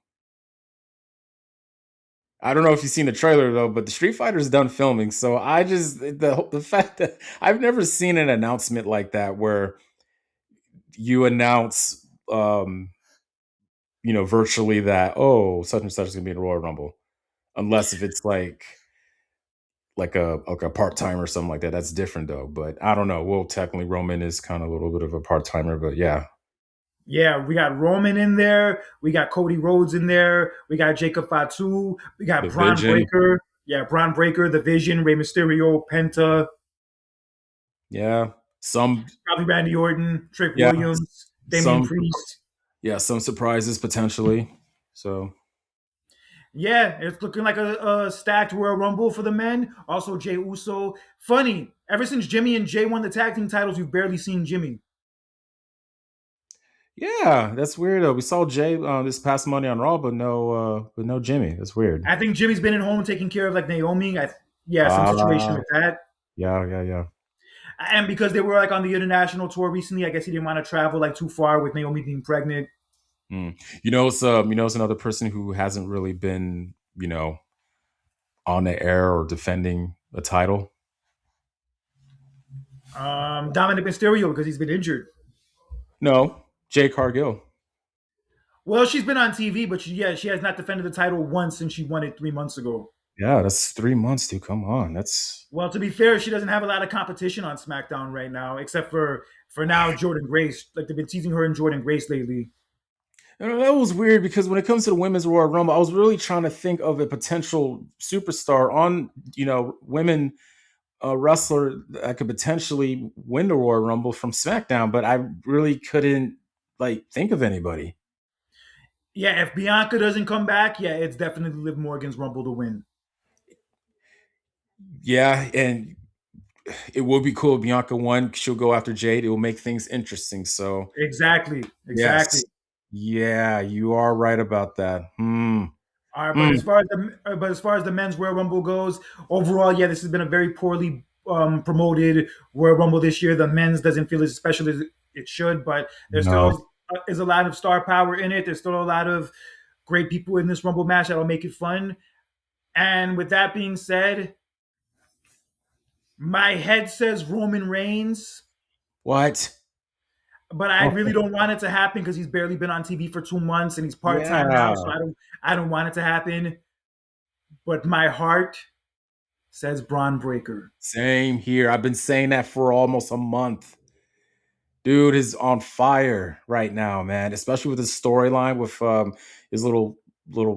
I don't know if you've seen the trailer though, but the Street Fighter's done filming. So I just the fact that I've never seen an announcement like that where you announce virtually that, oh, such and such is gonna be in the Royal Rumble. Unless if it's like a part timer or something like that. That's different though. But I don't know. Well, technically Roman is kind of a little bit of a part timer, but yeah. Yeah, we got Roman in there. We got Cody Rhodes in there. We got Jacob Fatu. We got The Braun Vision. Breaker. Yeah, Braun Breaker, The Vision, Rey Mysterio, Penta, Yeah. Some probably Randy Orton, Trick yeah. Williams, Damian Some Priest. yeah, some surprises potentially. So Yeah, it's looking like a stacked Royal Rumble for the men. Also, Jay Uso. Funny, ever since Jimmy and Jay won the tag team titles, we've barely seen Jimmy. yeah, that's weird though. We saw Jay this past Monday on Raw, but no Jimmy. That's weird. I think Jimmy's been at home taking care of like Naomi. Yeah, some situation Ah, with that. yeah. And because they were like on the international tour recently, I guess he didn't want to travel like too far with Naomi being pregnant. It's another person who hasn't really been, on the air or defending a title. Dominic Mysterio because he's been injured. No, Jay Cargill. Well, she's been on TV, but she has not defended the title once since she won it 3 months ago. Yeah, that's 3 months, dude. Come on, that's Well, to be fair, she doesn't have a lot of competition on SmackDown right now, except for now Jordan Grace. Like they've been teasing her and Jordan Grace lately. that was weird because when it comes to the women's Royal Rumble, I was really trying to think of a potential superstar on, women wrestler that could potentially win the Royal Rumble from SmackDown, but I really couldn't like think of anybody. Yeah, if Bianca doesn't come back, yeah, it's definitely Liv Morgan's Rumble to win. Yeah, and it would be cool if Bianca won. She'll go after Jade. It will make things interesting. So Exactly, exactly. yes, yeah, you are right about that. All right, Hmm. but as far as the men's Royal Rumble goes, overall, yeah, this has been a very poorly promoted Royal Rumble this year. The men's doesn't feel as special as it should, but there No. still is a lot of star power in it. There's still a lot of great people in this Rumble match that'll make it fun. And with that being said, my head says Roman Reigns, What? but I really Oh, don't want it to happen because he's barely been on TV for 2 months and he's part time now, yeah. so I don't want it to happen. But my heart says Braun Breaker. Same here. I've been saying that for almost a month. Dude is on fire right now, man. Especially with his storyline with his little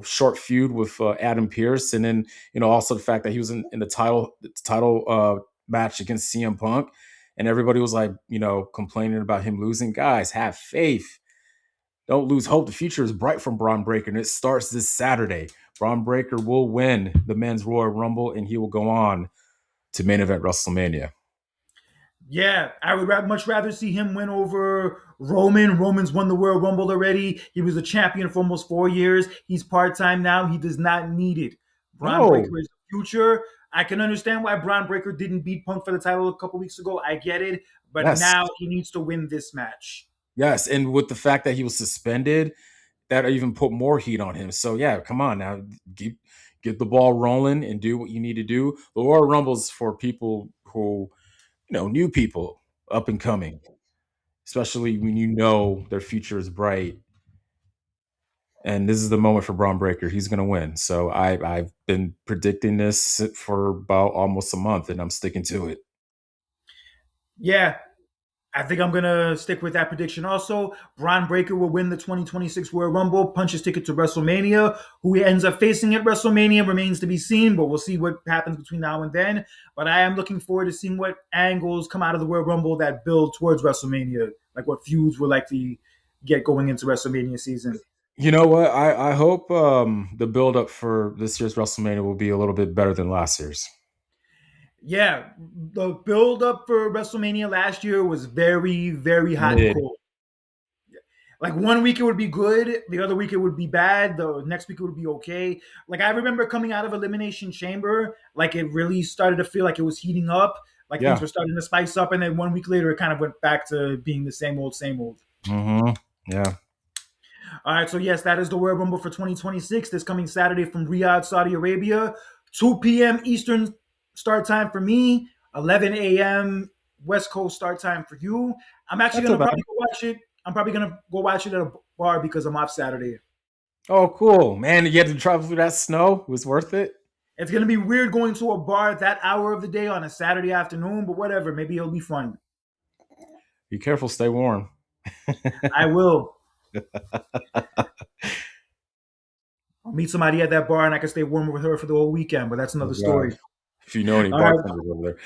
short feud with Adam Pierce, and then also the fact that he was in the title match against CM Punk, and everybody was like complaining about him losing. Guys, have faith. Don't lose hope. The future is bright from Braun Breaker, and it starts this Saturday. Braun Breaker will win the men's Royal Rumble, and he will go on to main event WrestleMania. Yeah, I would much rather see him win over Roman. Roman's won the World Rumble already. He was a champion for almost 4 years. He's part time now. He does not need it. Braun No, Breaker is the future. I can understand why Braun Breaker didn't beat Punk for the title a couple weeks ago. I get it. But yes, now he needs to win this match. yes, and with the fact that he was suspended, that even put more heat on him. So yeah, come on now, get the ball rolling and do what you need to do. The Royal Rumble's for people who new people up and coming, especially when their future is bright. And this is the moment for Braun Breaker. He's going to win. So I've been predicting this for about almost a month, and I'm sticking to it. Yeah, I think I'm gonna stick with that prediction. Also, Braun Breaker will win the 2026 Royal Rumble, punch his ticket to WrestleMania. Who he ends up facing at WrestleMania remains to be seen, but we'll see what happens between now and then. But I am looking forward to seeing what angles come out of the Royal Rumble that build towards WrestleMania, like what feuds we're likely get going into WrestleMania season. You know what? I hope the build up for this year's WrestleMania will be a little bit better than last year's. Yeah, the build up for WrestleMania last year was very, very hot and Mid. cold. Like one week it would be good, the other week it would be bad, the next week it would be okay. Like I remember coming out of Elimination Chamber, like it really started to feel like it was heating up. Like things Yeah. were starting to spice up, and then 1 week later, it kind of went back to being the same old, same old. Mm-hmm. Yeah. All right, so yes, that is the Royal Rumble for 2026 this coming Saturday from Riyadh, Saudi Arabia, 2 p.m. Eastern start time for me, 11 a.m. West Coast start time for you. I'm actually Not too gonna bad. probably go watch it. I'm probably gonna go watch it at a bar because I'm off Saturday. Oh, cool, man! You had to travel through that snow. It was worth it. It's gonna be weird going to a bar at that hour of the day on a Saturday afternoon, but whatever. Maybe it'll be fun. Be careful. Stay warm. I will. I'll meet somebody at that bar and I can stay warm with her for the whole weekend, but that's Oh another God! story. If you know any All right. bartenders over there,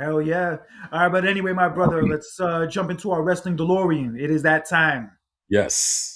Hell yeah. All right, but anyway, my brother, let's jump into our wrestling DeLorean. It is that time. yes.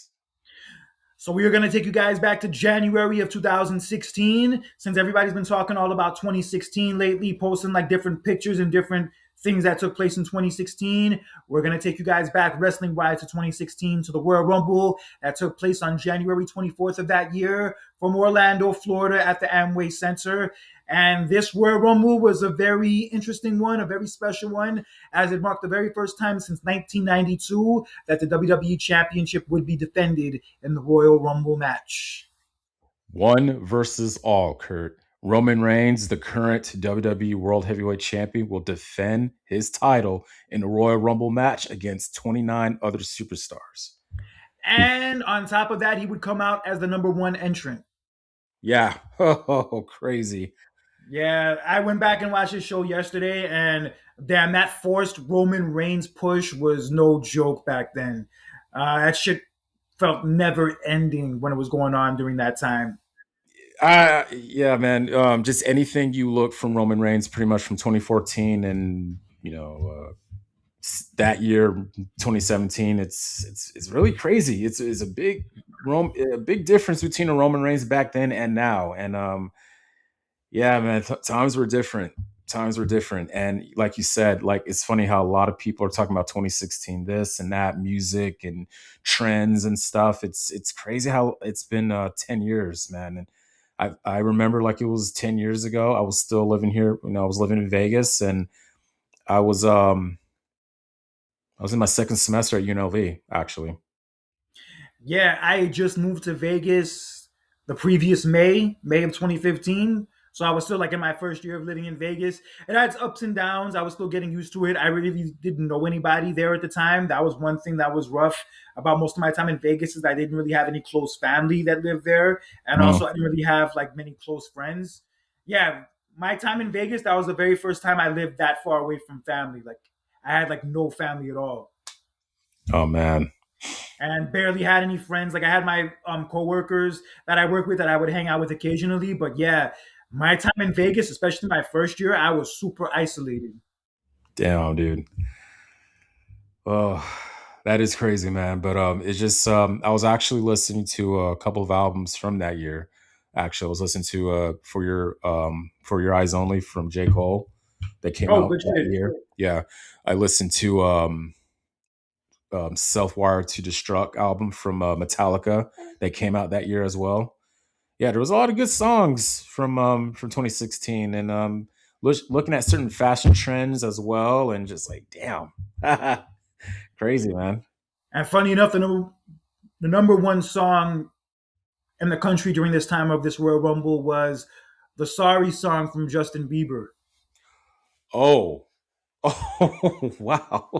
So we are going to take you guys back to January of 2016. Since everybody's been talking all about 2016 lately, posting like different pictures and different things that took place in 2016, we're going to take you guys back wrestling wise to 2016 to the Royal Rumble that took place on January 24th of that year from Orlando, Florida at the Amway Center. And this Royal Rumble was a very interesting one, a very special one, as it marked the very first time since 1992 that the WWE Championship would be defended in the Royal Rumble match. One versus all, Kurt. Roman Reigns, the current WWE World Heavyweight Champion, will defend his title in a Royal Rumble match against 29 other superstars. And on top of that, he would come out as the number one entrant. Yeah. Oh, crazy. Yeah, I went back and watched his show yesterday, and damn, that forced Roman Reigns push was no joke back then. That shit felt never ending when it was going on during that time. Yeah, man. Just anything you look from Roman Reigns, pretty much from 2014, and that year, 2017. It's really crazy. It's a big difference between a Roman Reigns back then and now. And yeah, man, times were different. Times were different, and like you said, like it's funny how a lot of people are talking about 2016, this and that, music and trends and stuff. It's crazy how it's been 10 years, man. And I remember like it was 10 years ago. I was still living here. I was living in Vegas, and I was um I was in my second semester at UNLV actually. Yeah, I just moved to Vegas the previous May of 2015. So I was still like in my first year of living in Vegas. It had its ups and downs. I was still getting used to it. I really didn't know anybody there at the time. That was one thing that was rough about most of my time in Vegas is I didn't really have any close family that lived there. And Mm. also I didn't really have like many close friends. Yeah, my time in Vegas, that was the very first time I lived that far away from family. Like I had like no family at all Oh man. and barely had any friends. Like I had my coworkers that I work with that I would hang out with occasionally, but yeah, my time in Vegas, especially my first year, I was super isolated. Damn, dude. Oh, that is crazy, man. But it's just I was actually listening to a couple of albums from that year. Actually, I was listening to For Your Eyes Only from J. Cole that came Oh, out good that shit. year. Yeah. I listened to Self Wired to Destruct album from Metallica that came out that year as well. Yeah, there was a lot of good songs from 2016, and looking at certain fashion trends as well, and just like, damn, crazy, man. And funny enough, the number one song in the country during this time of this Royal Rumble was the Sorry song from Justin Bieber. Oh, oh, wow.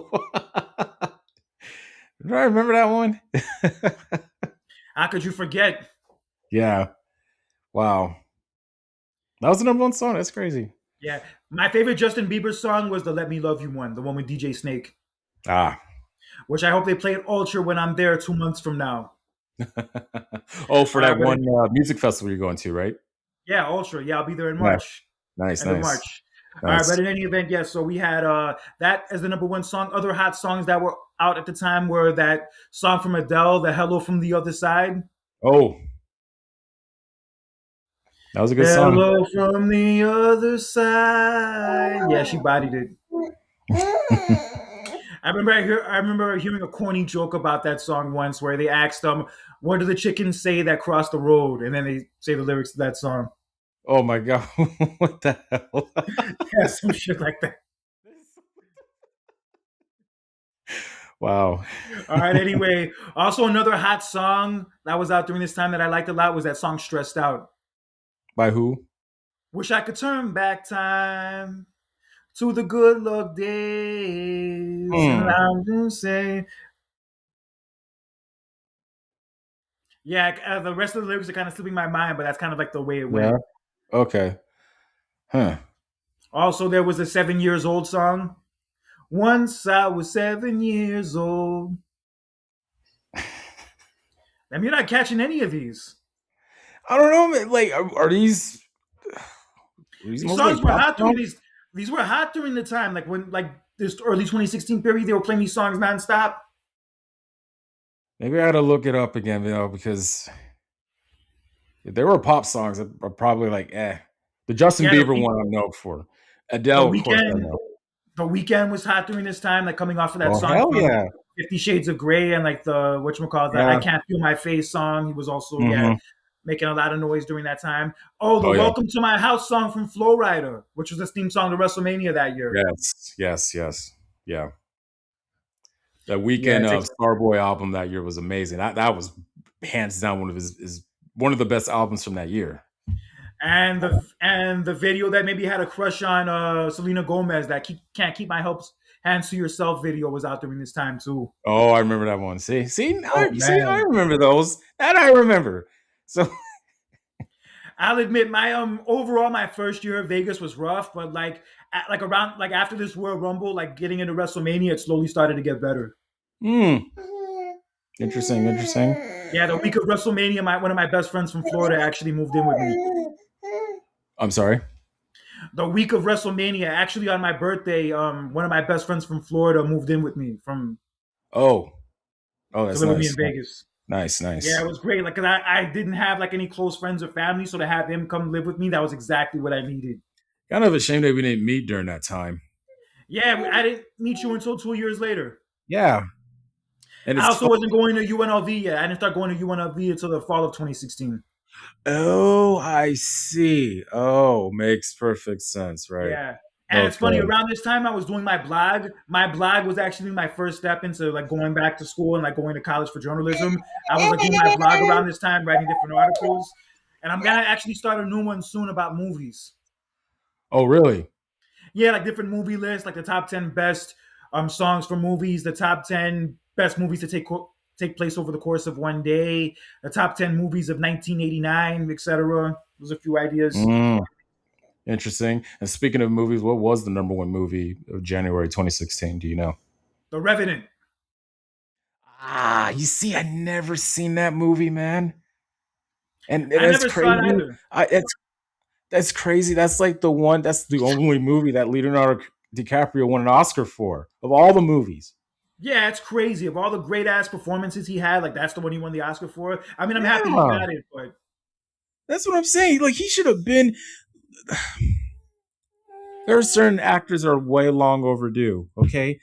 Do I remember that one? How could you forget? Yeah, wow. That was the number one song. That's crazy. Yeah, my favorite Justin Bieber song was the Let Me Love You one, the one with DJ Snake, Ah. which I hope they play at Ultra when I'm there 2 months from now. Oh, for All right, that but one music festival you're going to, right? yeah, Ultra. Yeah, I'll be there in Yeah. March. Nice, End of nice, March. All right, but nice. in any event, yes. So we had that as the number one song. Other hot songs that were out at the time were that song from Adele, "The Hello from the Other Side." Oh, that was a good song. Hello from the other side. Yeah, she bodied it. I remember hearing a corny joke about that song once, where they asked them, "What do the chickens say that cross the road?" And then they say the lyrics to that song. Oh my god, what the hell? Yeah, some shit like that. Wow. All right. Anyway, also another hot song that was out during this time that I liked a lot was that song "Stressed Out." By who? Wish I could turn back time to the good luck days, and Hmm. I'm just saying, yeah. The rest of the lyrics are kind of slipping my mind, but that's kind of like the way it Yeah. went. Okay. Huh. Also, there was a 7 years old song. Once I was 7 years old. I mean, you're not catching any of these. I don't know, man. Like, are these These mostly songs like were pop hot during songs? these were hot during the time, like when like this early 2016 period, they were playing these songs nonstop. Maybe I gotta look it up again, because if there were pop songs that are probably like, eh. The Justin Yeah, Bieber one I know for. the Adele, of course, I weekend, know. the weekend was hot during this time, like coming off of that Oh song hell from yeah. 50 Shades of Grey and like the whatchamacallit, that I Yeah. Can't Feel My Face song. He was also, yeah, Hmm. making a lot of noise during that time. Oh, the Oh yeah. Welcome to My House song from Flow Rider, which was the theme song to WrestleMania that year. Yes. Yes. Yes. Yeah. That Yeah, weekend it of takes Starboy album that year was amazing. That was hands down one of his one of the best albums from that year. and the video that maybe had a crush on Selena Gomez, that Can't Keep My Hands to Yourself video, was out during this time too. Oh, I remember that one. See, Oh I man, remember those. That I remember. So, I'll admit my overall my first year at Vegas was rough, but like around like after this Royal Rumble, like getting into WrestleMania, it slowly started to get better. hmm, interesting, interesting. Yeah, the week of WrestleMania, my one of my best friends from Florida actually moved in with me. I'm sorry. The week of WrestleMania, actually on my birthday, one of my best friends from Florida moved in with me from Oh, to that's live with me nice. in Vegas. Nice, Yeah, nice. it was great. Like, 'cause I didn't have like any close friends or family, so to have him come live with me, that was exactly what I needed. Kind of a shame that we didn't meet during that time. Yeah, I didn't meet you until 2 years later. Yeah, and I it's also fun. wasn't going to UNLV yet. I didn't start going to UNLV until the fall of 2016. Oh, I see. Oh, makes perfect sense, right? Yeah. And it's funny, Okay. around this time I was doing my blog. My blog was actually my first step into like going back to school and like going to college for journalism. I was like doing my blog around this time, writing different articles. And I'm gonna actually start a new one soon about movies. Oh, really? Yeah, like different movie lists, like the top 10 best songs for movies, the top 10 best movies to take place over the course of one day, the top 10 movies of 1989, etc. There's a few ideas. Mm, interesting. And speaking of movies, what was the number one movie of January 2016? Do you know? The Revenant. Ah, you see, I never seen that movie, man. And I that's never saw it crazy. either. That's crazy. That's like the one. That's the only movie that Leonardo DiCaprio won an Oscar for of all the movies. Yeah, it's crazy. Of all the great ass performances he had, like that's the one he won the Oscar for. I mean, I'm happy he Yeah, got it, but that's what I'm saying. Like he should have been. There are certain actors that are way long overdue. Okay,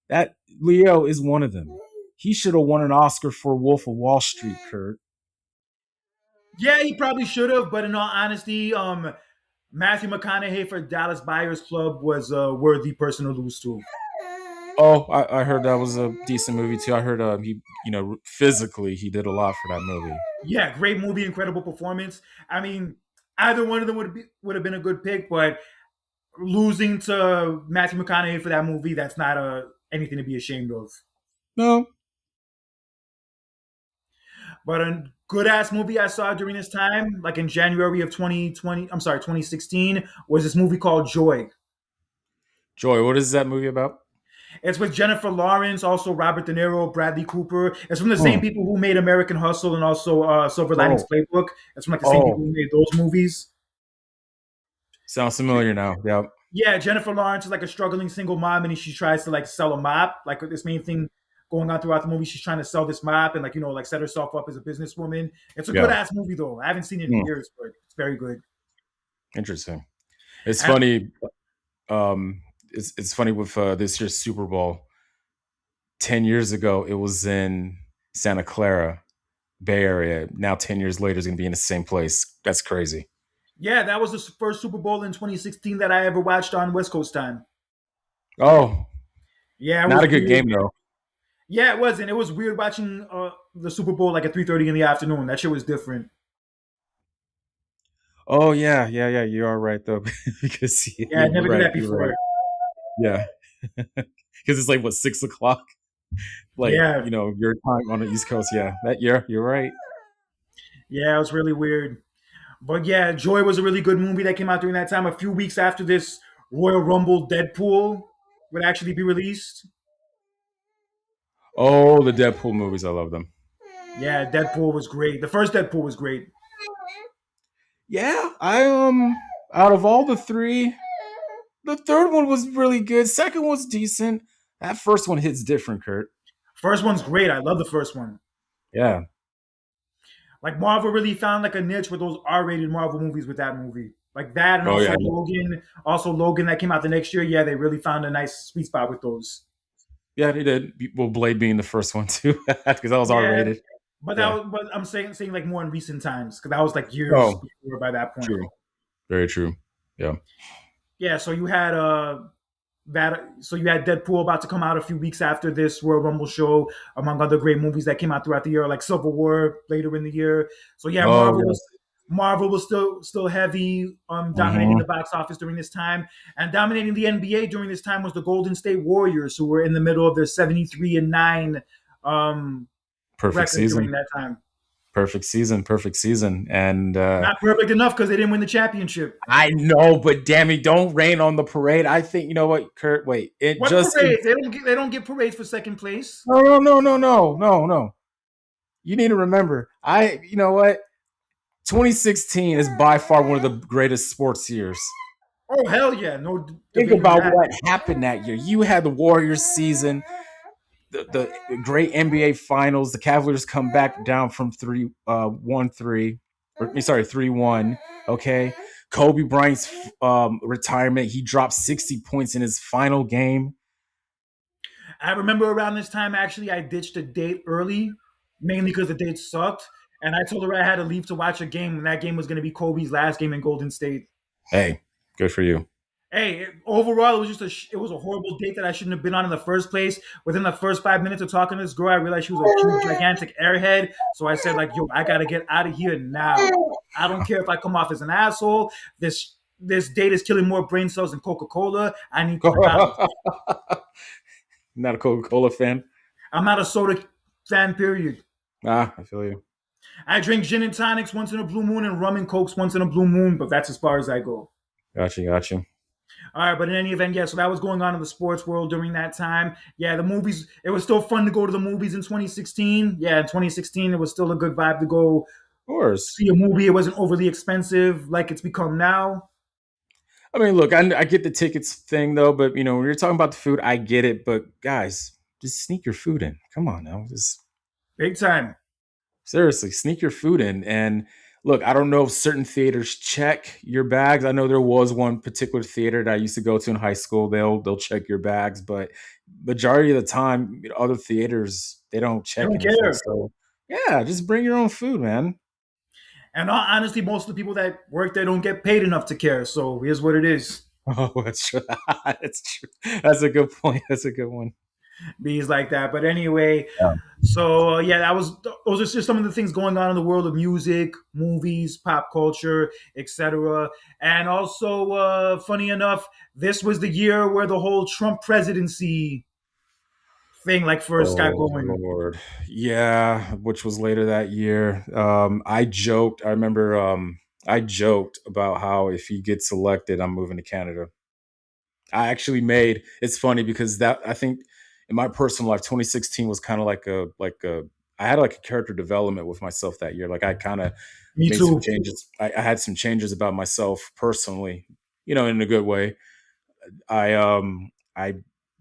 that Leo is one of them. He should have won an Oscar for Wolf of Wall Street, Kurt. yeah, he probably should have. But in all honesty, Matthew McConaughey for Dallas Buyers Club was a worthy person to lose to. Oh, I heard that was a decent movie too. I heard he, physically he did a lot for that movie. Yeah, great movie, incredible performance. I mean, either one of them would have been a good pick, but losing to Matthew McConaughey for that movie, that's not anything to be ashamed of. No. But a good ass movie I saw during this time, like in January of 2020, I'm sorry, 2016, was this movie called Joy. Joy, what is that movie about? It's with Jennifer Lawrence, also Robert De Niro, Bradley Cooper. It's from the same Hmm. people who made American Hustle and also Silver Linings Oh, Playbook. It's from like the same people oh, who made those movies. sounds familiar now. Yeah. Yeah, Jennifer Lawrence is like a struggling single mom, and she tries to like sell a mop. Like this main thing going on throughout the movie, she's trying to sell this mop and like like set herself up as a businesswoman. It's a good Yeah. ass movie though. I haven't seen it in Hmm. years, but it's very good. Interesting. It's And funny. It's funny with this year's Super Bowl. 10 years ago, it was in Santa Clara, Bay Area. Now, 10 years later, it's gonna be in the same place. That's crazy. yeah, that was the first Super Bowl in 2016 that I ever watched on West Coast time. Oh, Yeah, it not was a good weird. game though. Yeah, it wasn't. It was weird watching the Super Bowl like at 3:30 in the afternoon. That shit was different. Oh yeah, yeah, yeah. You are right though, because Yeah, I you're never did right. that You're right. before. Yeah, because it's like what 6 o'clock, like Yeah, your time on the East Coast. Yeah, that you're right. yeah, it was really weird. But yeah, Joy was a really good movie that came out during that time. A few weeks after this, Royal Rumble Deadpool would actually be released. Oh, the Deadpool movies, I love them. Yeah, Deadpool was great. The first Deadpool was great. Yeah, I out of all the three, the third one was really good. Second was decent. That first one hits different, Kurt. First one's great. I love the first one. Yeah. Like Marvel really found like a niche with those R-rated Marvel movies with that movie. Like that, and Oh also yeah. Logan. Also Logan that came out the next year. Yeah, they really found a nice sweet spot with those. Yeah, they did. Well, Blade being the first one too, because that was R Yeah, rated. but Yeah. but I'm saying like more in recent times because that was like years Oh, before by that point. true. Very true. Yeah. Yeah, so you had you had Deadpool about to come out a few weeks after this Royal Rumble show, among other great movies that came out throughout the year, like Civil War later in the year. So yeah, Oh Marvel was still heavy, dominating the yeah. box office during this time, and dominating the NBA during this time was the Golden State Warriors, who were in the middle of their 73-9 um, Perfect record during season. that time. Perfect season. Perfect season. And Not perfect enough because they didn't win the championship. I know, but damn it, don't rain on the parade. I think you know what, Kurt. Wait, it What just parades? They don't get parades for second place. no, no, no, no, no, no, no. You need to remember. You know what? 2016 is by far one of the greatest sports years. Oh hell yeah, no Think debate on about that. what happened that year. You had the Warriors season, the great NBA Finals. The Cavaliers come back down from 1-3, or sorry 3-1. Okay, Kobe Bryant's retirement. He dropped 60 points in his final game. I remember around this time actually I ditched a date early, mainly because the date sucked, and I told her I had to leave to watch a game, and that game was going to be Kobe's last game in Golden State. Hey, good for you. Hey, overall, it was just it was a horrible date that I shouldn't have been on in the first place. Within the first 5 minutes of talking to this girl, I realized she was a huge, gigantic airhead. So I said, like, yo, I gotta get out of here now. I don't care if I come off as an asshole. This date is killing more brain cells than Coca Cola. I need to bounce. Not a Coca Cola fan. I'm not a soda fan. Period. Ah, I feel you. I drink gin and tonics once in a blue moon and rum and cokes once in a blue moon, but that's as far as I go. Got you. Got you. All right, but in any event, yeah, so that was going on in the sports world during that time. Yeah, the movies, it was still fun to go to the movies in 2016. Yeah, in 2016, it was still a good vibe to go Of course. see a movie. It wasn't overly expensive like it's become now. I mean, look, I get the tickets thing though, but when you're talking about the food, I get it. But guys, just sneak your food in. Come on now, just Big time. seriously, sneak your food in. And look, I don't know if certain theaters check your bags. I know there was one particular theater that I used to go to in high school. They'll check your bags, but majority of the time, other theaters they don't I check don't anything. care. So yeah, just bring your own food, man. And honestly, most of the people that work there don't get paid enough to care. So here's what it is. Oh, that's true. That's true. That's a good point. That's a good one. Bees like that. But anyway, Yeah. so yeah, those are just some of the things going on in the world of music, movies, pop culture, etc. And also, funny enough, this was the year where the whole Trump presidency thing like first got Oh going. Lord, yeah, which was later that year. I joked. I remember. I joked about how if he gets elected, I'm moving to Canada. I actually made. It's funny because that I think in my personal life, 2016 was kind of like a. I had like a character development with myself that year. Like I kind of Me made some too. changes. I had some changes about myself personally, in a good way. I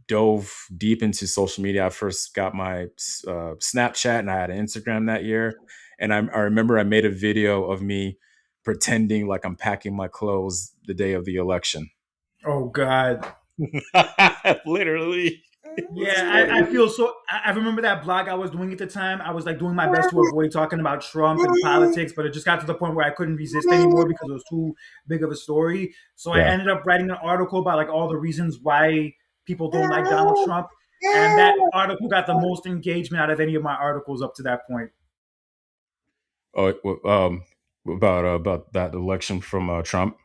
dove deep into social media. I first got my Snapchat and I had an Instagram that year. And I remember I made a video of me pretending like I'm packing my clothes the day of the election. Oh God. Literally. It was Yeah, I funny. feel so. I remember that blog I was doing at the time. I was like doing my best to avoid talking about Trump and politics, but it just got to the point where I couldn't resist anymore because it was too big of a story. So I Yeah. ended up writing an article about like all the reasons why people don't like Donald Trump. And that article got the most engagement out of any of my articles up to that point. Oh, about that election from Trump.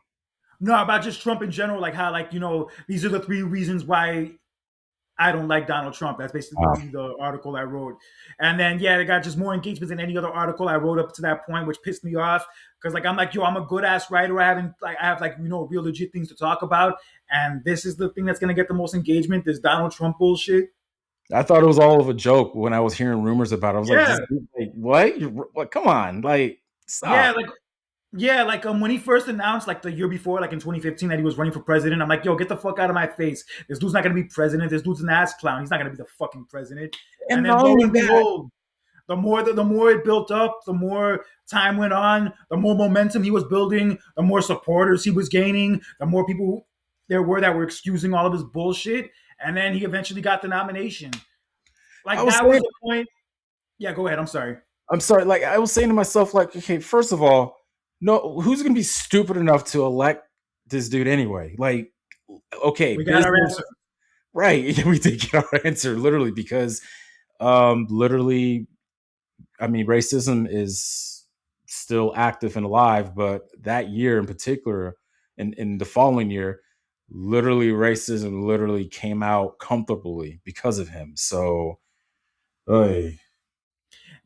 No, about just Trump in general, like how, like, these are the three reasons why I don't like Donald Trump. That's basically the article I wrote. And then, yeah, it got just more engagement than any other article I wrote up to that point, which pissed me off because, like, I'm like, yo, I'm a good ass writer. I have like, real legit things to talk about, and this is the thing that's gonna get the most engagement. This Donald Trump bullshit. I thought it was all of a joke when I was hearing rumors about it. I was like, Yeah, this dude, like, what? What? Come on, like, yeah, stop. like yeah, like when he first announced like the year before, like in 2015, that he was running for president, I'm like, yo, get the fuck out of my face. This dude's not gonna be president. This dude's an ass clown. He's not gonna be the fucking president. And And then not lo only and that, behold, the more it built up, the more time went on, the more momentum he was building, the more supporters he was gaining, the more people there were that were excusing all of his bullshit, and then he eventually got the nomination. I Like was that was saying, the point. Yeah, go ahead. I'm sorry. I'm sorry, like I was saying to myself, like, okay, first of all, no, who's gonna be stupid enough to elect this dude anyway? Like, okay, We got our business, answer. right? We did get our answer literally because, literally, I mean, racism is still active and alive, but that year in particular, and in the following year, literally racism literally came out comfortably because of him. So, oy.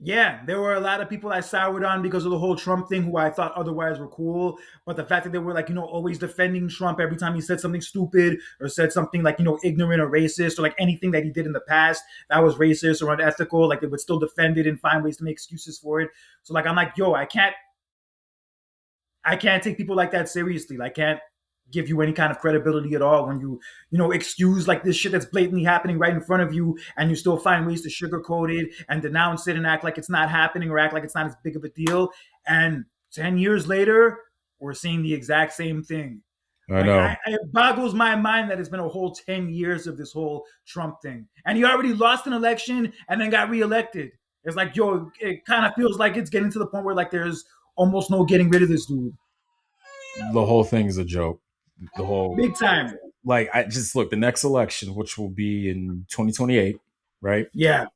Yeah, there were a lot of people I soured on because of the whole Trump thing, who I thought otherwise were cool. But the fact that they were like, always defending Trump every time he said something stupid or said something like, ignorant or racist or like anything that he did in the past that was racist or unethical, like they would still defend it and find ways to make excuses for it. So like I'm like, yo, I can't take people like that seriously. Like, I can't give you any kind of credibility at all when you excuse like this shit that's blatantly happening right in front of you, and you still find ways to sugarcoat it and denounce it and act like it's not happening or act like it's not as big of a deal. And 10 years later, we're seeing the exact same thing. I Like, know. it boggles my mind that it's been a whole 10 years of this whole Trump thing. And he already lost an election and then got reelected. It's like, yo, it kind of feels like it's getting to the point where like there's almost no getting rid of this dude. The whole thing is a joke. The whole, Big time. like, I just look, the next election, which will be in 2028, right? Yeah.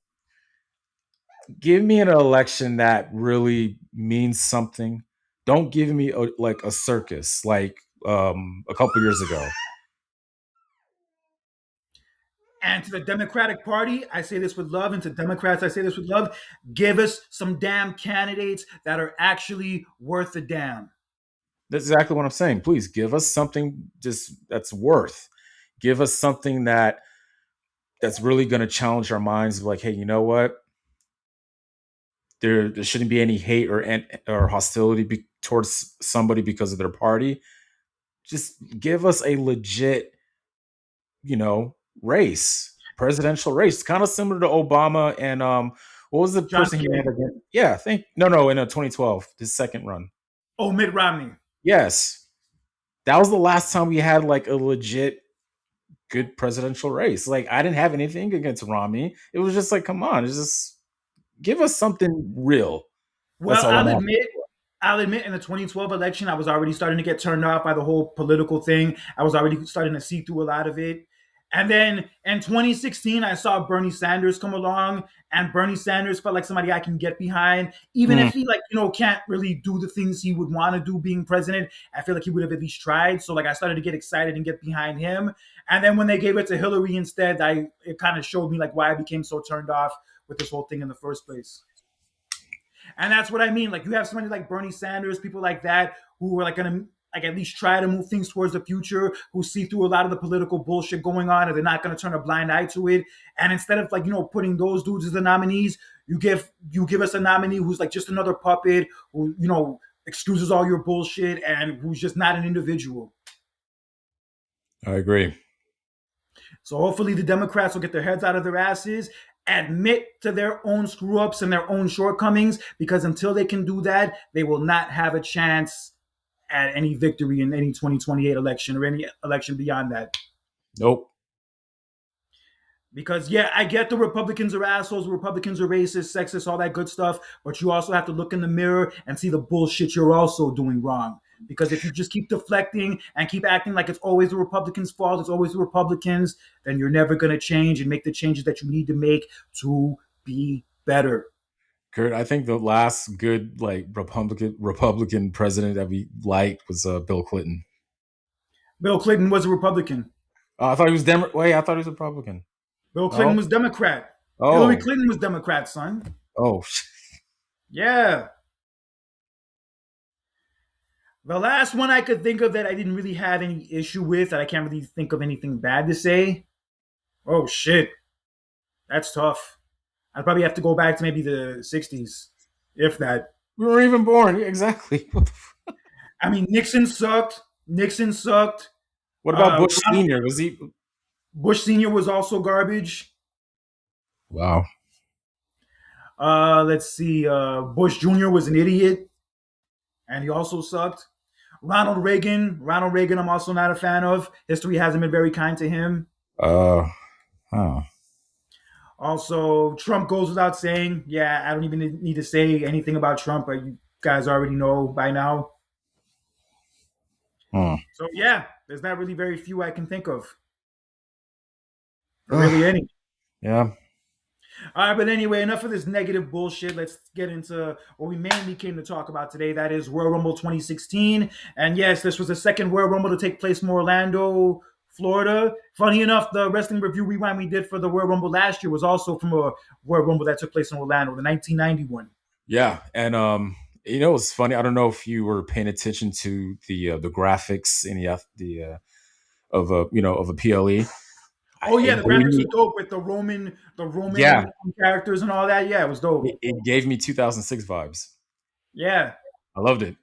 Give me an election that really means something. Don't give me like a circus like a couple years ago. And to the Democratic Party, I say this with love. And to Democrats, I say this with love. Give us some damn candidates that are actually worth a damn. That's exactly what I'm saying. Please give us something just that's worth. Give us something that's really going to challenge our minds. Like, hey, you know what? There shouldn't be any hate or hostility towards somebody because of their party. Just give us a legit, you know, race, presidential race, kind of similar to Obama and what was the John person he ran McCain. against? Yeah, think no, in 2012, his second run. Oh, Mitt Romney. Yes, that was the last time we had like a legit good presidential race. Like I didn't have anything against Romney. It was just like, come on, it's just give us something real. That's Well, all I'm asking. I'll admit, in the 2012 election, I was already starting to get turned off by the whole political thing. I was already starting to see through a lot of it. And then in 2016, I saw Bernie Sanders come along, and Bernie Sanders felt like somebody I can get behind, even Mm, if he like can't really do the things he would want to do being president. I feel like he would have at least tried. So like I started to get excited and get behind him. And then when they gave it to Hillary instead, it kind of showed me like why I became so turned off with this whole thing in the first place. And that's what I mean. Like you have somebody like Bernie Sanders, people like that who are like gonna like at least try to move things towards the future, who see through a lot of the political bullshit going on, and they're not gonna turn a blind eye to it. And instead of like, putting those dudes as the nominees, you give us a nominee who's like just another puppet, who, excuses all your bullshit and who's just not an individual. I agree. So hopefully the Democrats will get their heads out of their asses, admit to their own screw ups and their own shortcomings, because until they can do that, they will not have a chance at any victory in any 2028 election or any election beyond that. Nope. Because yeah, I get the Republicans are assholes, Republicans are racist, sexist, all that good stuff, but you also have to look in the mirror and see the bullshit you're also doing wrong. Because if you just keep deflecting and keep acting like it's always the Republicans' fault, it's always the Republicans, then you're never going to change and make the changes that you need to make to be better. Kurt, I think the last good like Republican president that we liked was Bill Clinton. Bill Clinton was a Republican. I thought he was Wait, I thought he was a Republican. Bill Clinton was Democrat. Hillary Oh, Clinton was Democrat, son. oh, Yeah. The last one I could think of that I didn't really have any issue with, that I can't really think of anything bad to say. Oh shit, that's tough. I'd probably have to go back to maybe the '60s, if that. we weren't even born. Exactly. I mean, Nixon sucked. Nixon sucked. What about Bush Senior? Was he? Bush Senior was also garbage. Wow. Let's see. Bush Jr. was an idiot, and he also sucked. Ronald Reagan. Ronald Reagan, I'm also not a fan of. History hasn't been very kind to him. Oh. Also, Trump goes without saying. Yeah, I don't even need to say anything about Trump, but you guys already know by now. So yeah, there's not really very few I can think of. Or really any. Yeah. All right, but anyway, enough of this negative bullshit. Let's get into what we mainly came to talk about today. That is Royal Rumble 2016. And yes, this was the second Royal Rumble to take place in Orlando, Florida. Funny enough, the Wrestling Review Rewind we did for the Royal Rumble last year was also from a Royal Rumble that took place in Orlando, the 1991. Yeah, and it's funny. I don't know if you were paying attention to the graphics in of a PLE. Oh yeah, the graphics were dope with the Roman characters and all that. Yeah, it was dope. It gave me 2006 vibes. Yeah, I loved it.